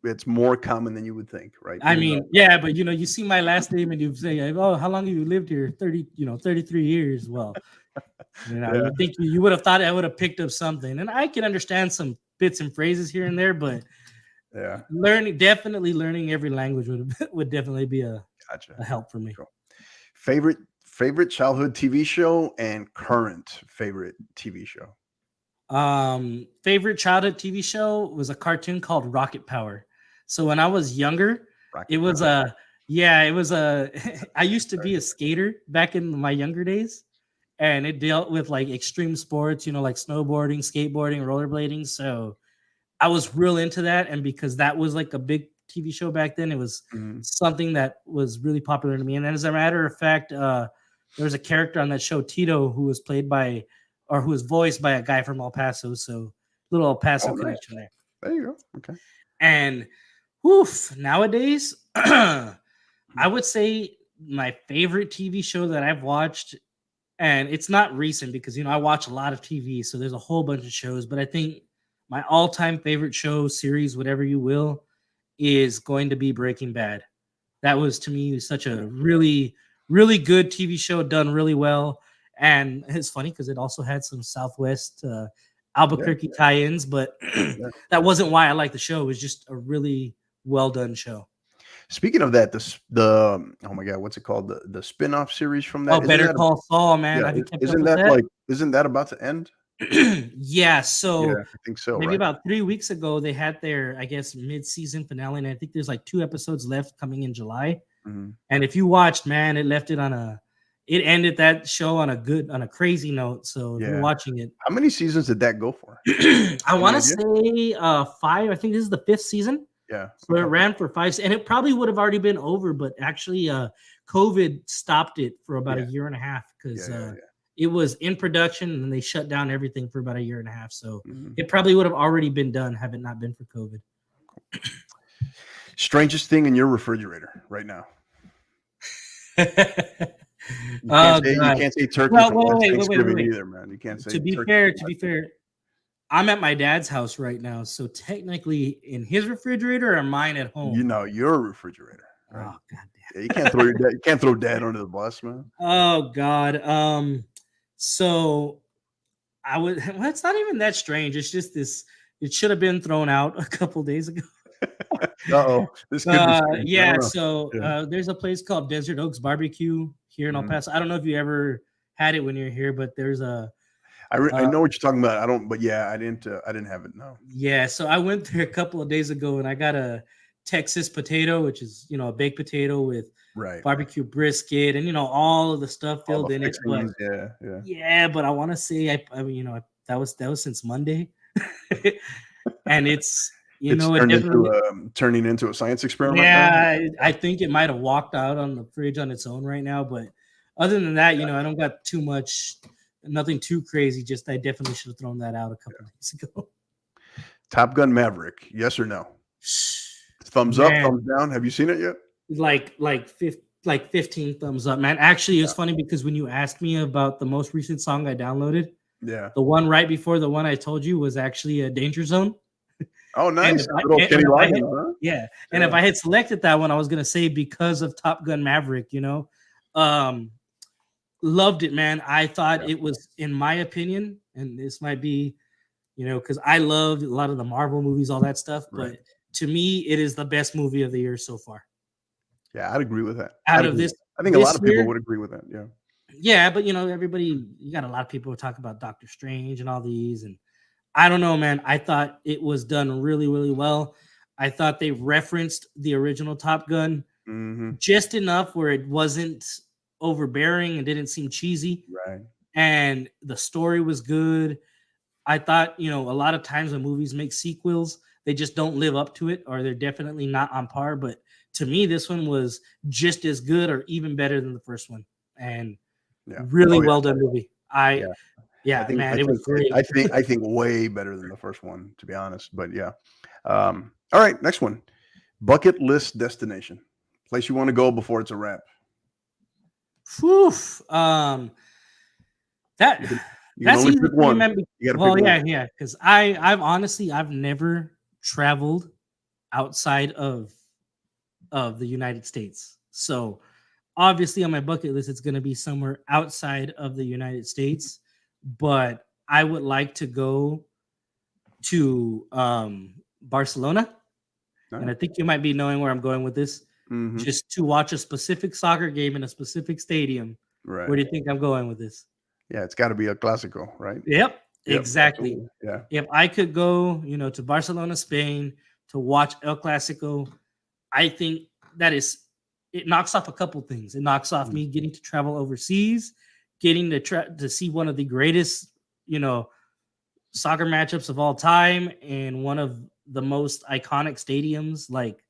it's more common than you would think, right? I mean, yeah, but you see my last name and you say, oh, how long have you lived here? 33 years. Well, you think you would have thought I would have picked up something, and I can understand some bits and phrases here and there, but definitely learning every language would definitely be a help for me. Cool. Favorite childhood TV show and current favorite TV show. Favorite childhood TV show was a cartoon called Rocket Power. So when I was younger, I used to be a skater back in my younger days. And it dealt with like extreme sports, like snowboarding, skateboarding, rollerblading. So I was real into that. And because that was like a big TV show back then, it was something that was really popular to me. And then as a matter of fact, there was a character on that show, Tito, who was voiced by a guy from El Paso. So little El Paso connection there. There you go. Okay. And nowadays, I would say my favorite TV show that I've watched, and it's not recent because, I watch a lot of TV, so there's a whole bunch of shows, but I think my all-time favorite show, series, whatever you will, is going to be Breaking Bad. That was, to me, such a really, really good TV show, done really well. And it's funny because it also had some Southwest Albuquerque tie-ins, but that wasn't why I liked the show. It was just a really well-done show. Speaking of that, oh my God, what's it called? The spin-off series from that. Better Call Saul, man. Yeah, isn't that about to end? Yeah, so I think so. Maybe about 3 weeks ago, they had their, I guess, mid-season finale, and I think there's like 2 episodes left coming in July. Mm-hmm. And if you watched, man, it ended that show on a crazy note. So if you're watching it, how many seasons did that go for? I want to say 5. I think this is the 5th season. Yeah. So it ran for 5, and it probably would have already been over, but actually COVID stopped it for about a year and a half because it was in production and they shut down everything for about a year and a half. So it probably would have already been done had it not been for COVID. Strangest thing in your refrigerator right now. You Oh God. can't say turkey Well, from last wait. Thanksgiving either, man. You can't say To be turkey. fair, I'm at my dad's house right now, so technically in his refrigerator or mine at home. You know your refrigerator, right? Oh God damn. Yeah, you can't throw your dad. You can't throw dad under the bus, man. Oh God. So I would. Well, it's not even that strange. It's just this. It should have been thrown out a couple days ago. Uh-oh, this could be strange. I Yeah. don't know. So Yeah. there's a place called Desert Oaks Barbecue here in El Paso. I don't know if you ever had it when you're here, but there's a. I know what you're talking about. I don't, but yeah, I didn't have it. No. Yeah. So I went there a couple of days ago and I got a Texas potato, which is a baked potato with Right. barbecue brisket and all of the stuff filled in it. But yeah. But I want to say I mean that was since Monday, and it's turning into a science experiment. Yeah, I think it might have walked out on the fridge on its own right now. But other than that, I don't got too much, nothing too crazy. Just I definitely should have thrown that out a couple of days ago. Top Gun Maverick, yes or no? Thumbs up, thumbs down. Have you seen it yet? Like 15 thumbs up, man. Actually, it's funny because when you asked me about the most recent song I downloaded, the one right before the one I told you was actually a Danger Zone. Oh, nice. And if I had selected that one, I was gonna say because of Top Gun Maverick, loved it, man. I thought it was, in my opinion, and this might be, because I loved a lot of the Marvel movies, all that stuff, but to me, it is the best movie of the year so far. Yeah, I'd agree with that. I think a lot of people would agree with that. Yeah. Yeah, but everybody, you got a lot of people who talk about Doctor Strange and all these, and I don't know, man. I thought it was done really, really well. I thought they referenced the original Top Gun just enough where it wasn't overbearing and didn't seem cheesy. Right. And the story was good. I thought, a lot of times when movies make sequels, they just don't live up to it, or they're definitely not on par. But to me, this one was just as good or even better than the first one. And really well done movie. It was great. I think way better than the first one, to be honest. But yeah. All right, next one. Bucket list destination. Place you want to go before it's a wrap. Whew. That's easy to remember. Because I've never traveled outside of the United States. So obviously on my bucket list, it's going to be somewhere outside of the United States, but I would like to go to Barcelona. Nice. And I think you might be knowing where I'm going with this. Just to watch a specific soccer game in a specific stadium. Right. Where do you think I'm going with this? Yeah, it's got to be a Clásico, right? Yep, exactly. Absolutely. Yeah. If I could go, to Barcelona, Spain to watch El Clásico, I think it knocks off a couple things. It knocks off me getting to travel overseas, getting to see one of the greatest, soccer matchups of all time and one of the most iconic stadiums. Like,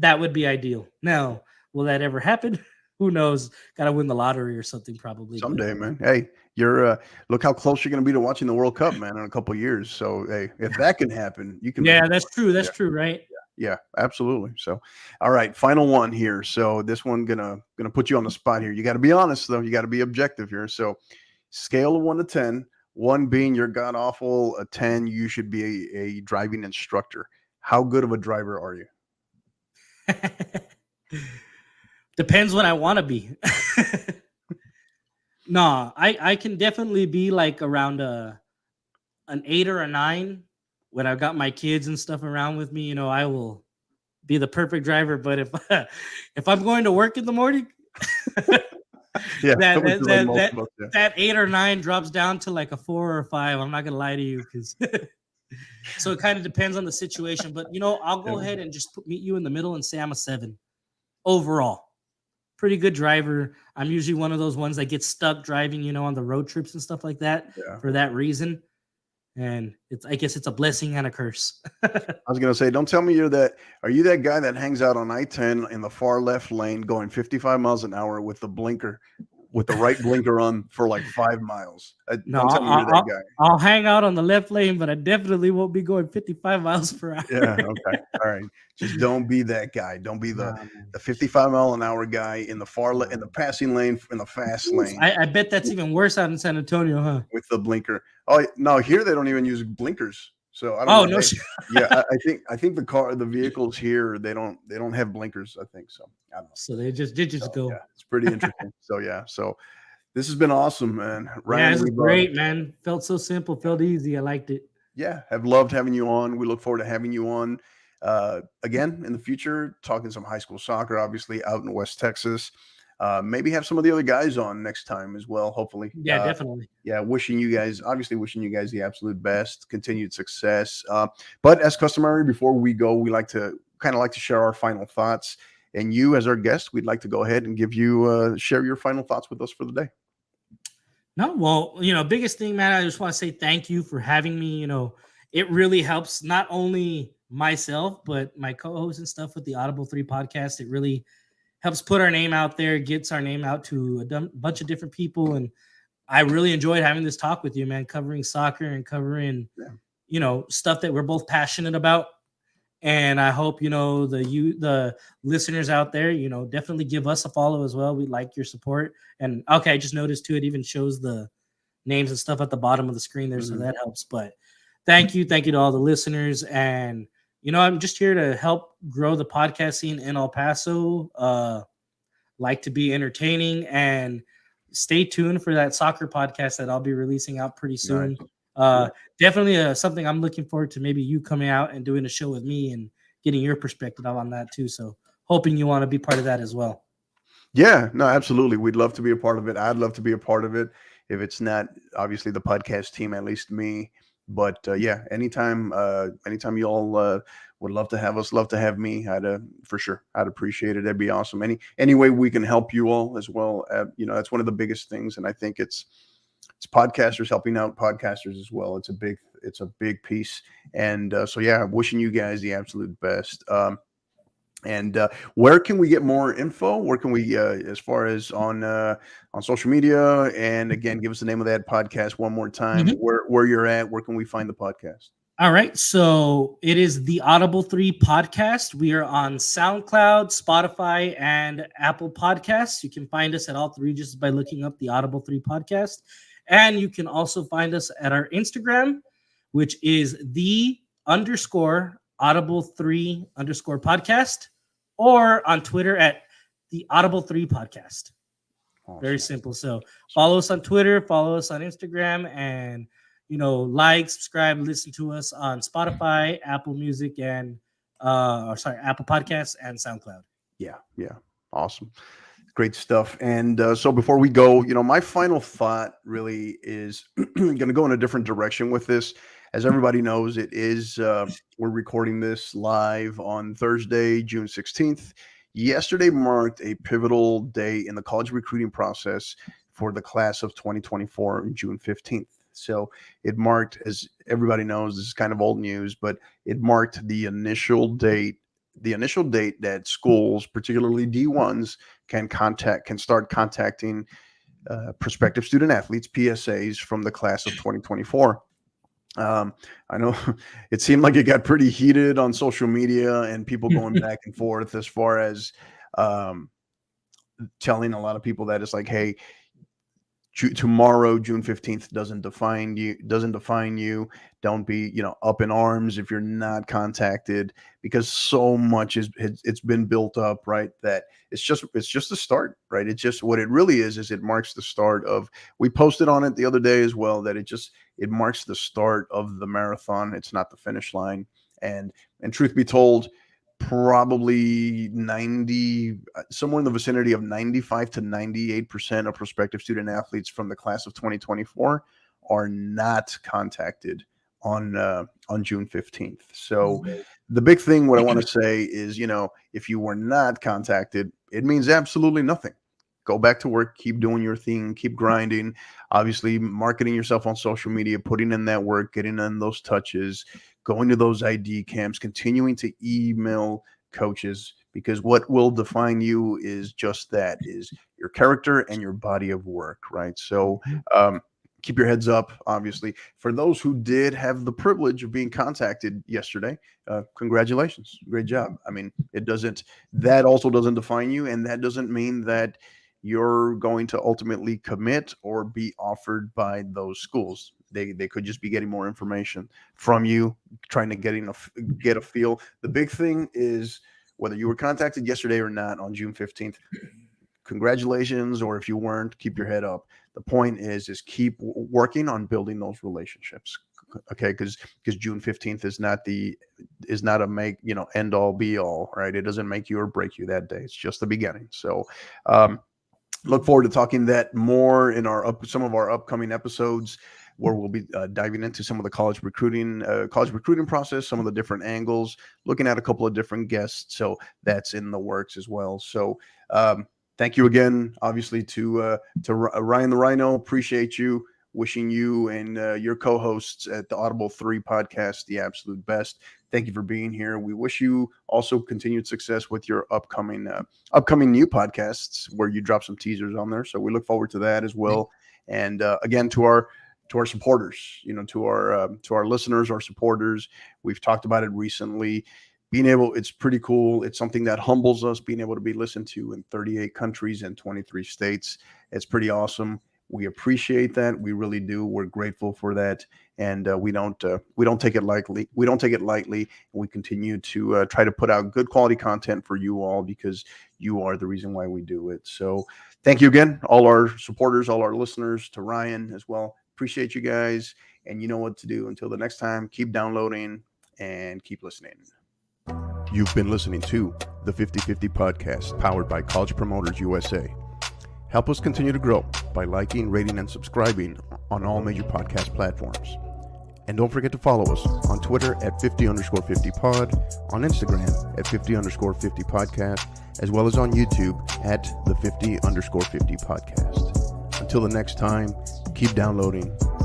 that would be ideal. Now, will that ever happen? Who knows? Got to win the lottery or something probably. Someday, man. Hey, you're look how close you're going to be to watching the World Cup, man, in a couple of years. So, hey, if that can happen, you can. Yeah, that's true. That's true, right? Yeah, absolutely. So, all right, final one here. So this one gonna put you on the spot here. You got to be honest though. You got to be objective here. So, scale of 1 to 10, 1 being you're god awful, a 10 you should be a driving instructor. How good of a driver are you? Depends what I want to be. No, I can definitely be like around an 8 or a 9 when I've got my kids and stuff around with me. I will be the perfect driver. But if I'm going to work in the morning, that 8 or 9 drops down to like a 4 or 5. I'm not gonna lie to you, because so it kind of depends on the situation. But I'll go ahead and just meet you in the middle and say I'm a 7 overall. Pretty good driver. I'm usually one of those ones that gets stuck driving, on the road trips and stuff like that for that reason. And I guess it's a blessing and a curse. I was going to say, don't tell me are you that guy that hangs out on I-10 in the far left lane going 55 miles an hour with the blinker with the right blinker on for like 5 miles. No, Don't tell me you're that guy. I'll hang out on the left lane, but I definitely won't be going 55 miles per hour. Yeah. Okay. All right. Just don't be that guy. Don't be the Nah, man. 55-mile-an-hour guy in the in the passing lane, in the fast lane I bet that's even worse out in San Antonio, huh? with the blinker. Oh no, here they don't even use blinkers. So I don't Oh know. no, Yeah, I think the vehicles here they don't have blinkers. I think so. I don't know. so they just go. Yeah, it's pretty interesting. So yeah, so this has been awesome, man. Yeah, this is we've, great, man. Felt so simple, felt easy. I liked it. Yeah, have loved having you on. We look forward to having you on again in the future, talking some high school soccer, obviously out in West Texas. Maybe have some of the other guys on next time as well, hopefully. Yeah, definitely. Yeah, wishing you guys the absolute best, continued success. But as customary, before we go, we like to share our final thoughts. And you, as our guest, we'd like to go ahead and give you share your final thoughts with us for the day. No, well, biggest thing, man, I just want to say thank you for having me. It really helps not only myself, but my co-hosts and stuff with the Audible 3 podcast. It really helps put our name out there, gets our name out to a bunch of different people. And I really enjoyed having this talk with you, man, covering soccer and covering, stuff that we're both passionate about. And I hope, the listeners out there, definitely give us a follow as well. We like your support. And okay, I just noticed too, it even shows the names and stuff at the bottom of the screen there. So that helps. But thank you to all the listeners. And, I'm just here to help grow the podcast scene in El Paso. Like to be entertaining, and stay tuned for that soccer podcast that I'll be releasing out pretty soon. Nice. Definitely something I'm looking forward to, maybe you coming out and doing a show with me and getting your perspective on that too. So hoping you want to be part of that as well. Yeah, no, absolutely. We'd love to be a part of it. I'd love to be a part of it. If it's not obviously the podcast team, at least me. But yeah, anytime you all would love to have us, love to have me, for sure. I'd appreciate it. That'd be awesome. Any way we can help you all as well. That's one of the biggest things. And I think it's podcasters helping out podcasters as well. It's a big piece. And so yeah, wishing you guys the absolute best. And where can we get more info? Where can we, as far as on social media? And again, give us the name of that podcast one more time. Where you're at? Where can we find the podcast? All right, so it is the Audible 3 podcast. We are on SoundCloud, Spotify, and Apple Podcasts. You can find us at all three just by looking up the Audible 3 podcast. And you can also find us at our Instagram, which is _Audible3_podcast, or on Twitter at the Audible 3 podcast. Awesome. Very simple. So follow us on Twitter, follow us on Instagram, and like, subscribe, listen to us on Spotify, Apple Music, and Apple Podcasts and SoundCloud. Yeah. Awesome. Great stuff. And so before we go, my final thought really is going to go in a different direction with this. As everybody knows, it is we're recording this live on Thursday, June 16th. Yesterday marked a pivotal day in the college recruiting process for the class of 2024 on June 15th. So it marked, as everybody knows, this is kind of old news, but it marked the initial date that schools, particularly D1s, can start contacting prospective student athletes, PSAs, from the class of 2024. I know it seemed like it got pretty heated on social media and people going back and forth as far as telling a lot of people that it's like, hey, tomorrow, June 15th, doesn't define you. Don't be, up in arms if you're not contacted, because so much it's been built up, right? That it's just a start, right? It's just what it really is it marks the start of, we posted on it the other day as well, that it marks the start of the marathon. It's not the finish line. And truth be told, probably somewhere in the vicinity of 95 to 98% of prospective student athletes from the class of 2024 are not contacted on June 15th. So the big thing, what I want to say is, if you were not contacted, it means absolutely nothing. Go back to work, keep doing your thing, keep grinding, obviously marketing yourself on social media, putting in that work, getting in those touches, going to those ID camps, continuing to email coaches, because what will define you is just that, is your character and your body of work, right? So keep your heads up, obviously. For those who did have the privilege of being contacted yesterday, congratulations. Great job. I mean, that also doesn't define you, and that doesn't mean that you're going to ultimately commit or be offered by those schools. They could just be getting more information from you, trying to get a feel. The big thing is whether you were contacted yesterday or not on June 15th, congratulations, or if you weren't, keep your head up. The point is keep working on building those relationships, okay? Because June 15th is not a end all be all, right? It doesn't make you or break you that day. It's just the beginning. So look forward to talking that more in some of our upcoming episodes, where we'll be diving into some of the college recruiting process, some of the different angles, looking at a couple of different guests. So that's in the works as well. So thank you again, obviously, to Ryan the Rhino. Appreciate you. Wishing you and your co-hosts at the Audible 3 podcast the absolute best. Thank you for being here. We wish you also continued success with your upcoming new podcasts, where you drop some teasers on there. So we look forward to that as well. And again, to our supporters, to our listeners, our supporters, we've talked about it recently. It's pretty cool. It's something that humbles us, being able to be listened to in 38 countries and 23 states. It's pretty awesome. We appreciate that. We really do. We're grateful for that, and we don't take it lightly. We don't take it lightly. And we continue to try to put out good quality content for you all, because you are the reason why we do it. So, thank you again, all our supporters, all our listeners, to Ryan as well. Appreciate you guys, and you know what to do. Until the next time, keep downloading and keep listening. You've been listening to the 50/50 podcast, powered by College Promoters USA. Help us continue to grow by liking, rating, and subscribing on all major podcast platforms. And don't forget to follow us on Twitter at 50_50pod, on Instagram at 50_50 podcast, as well as on YouTube at the 50_50 podcast. Until the next time, keep downloading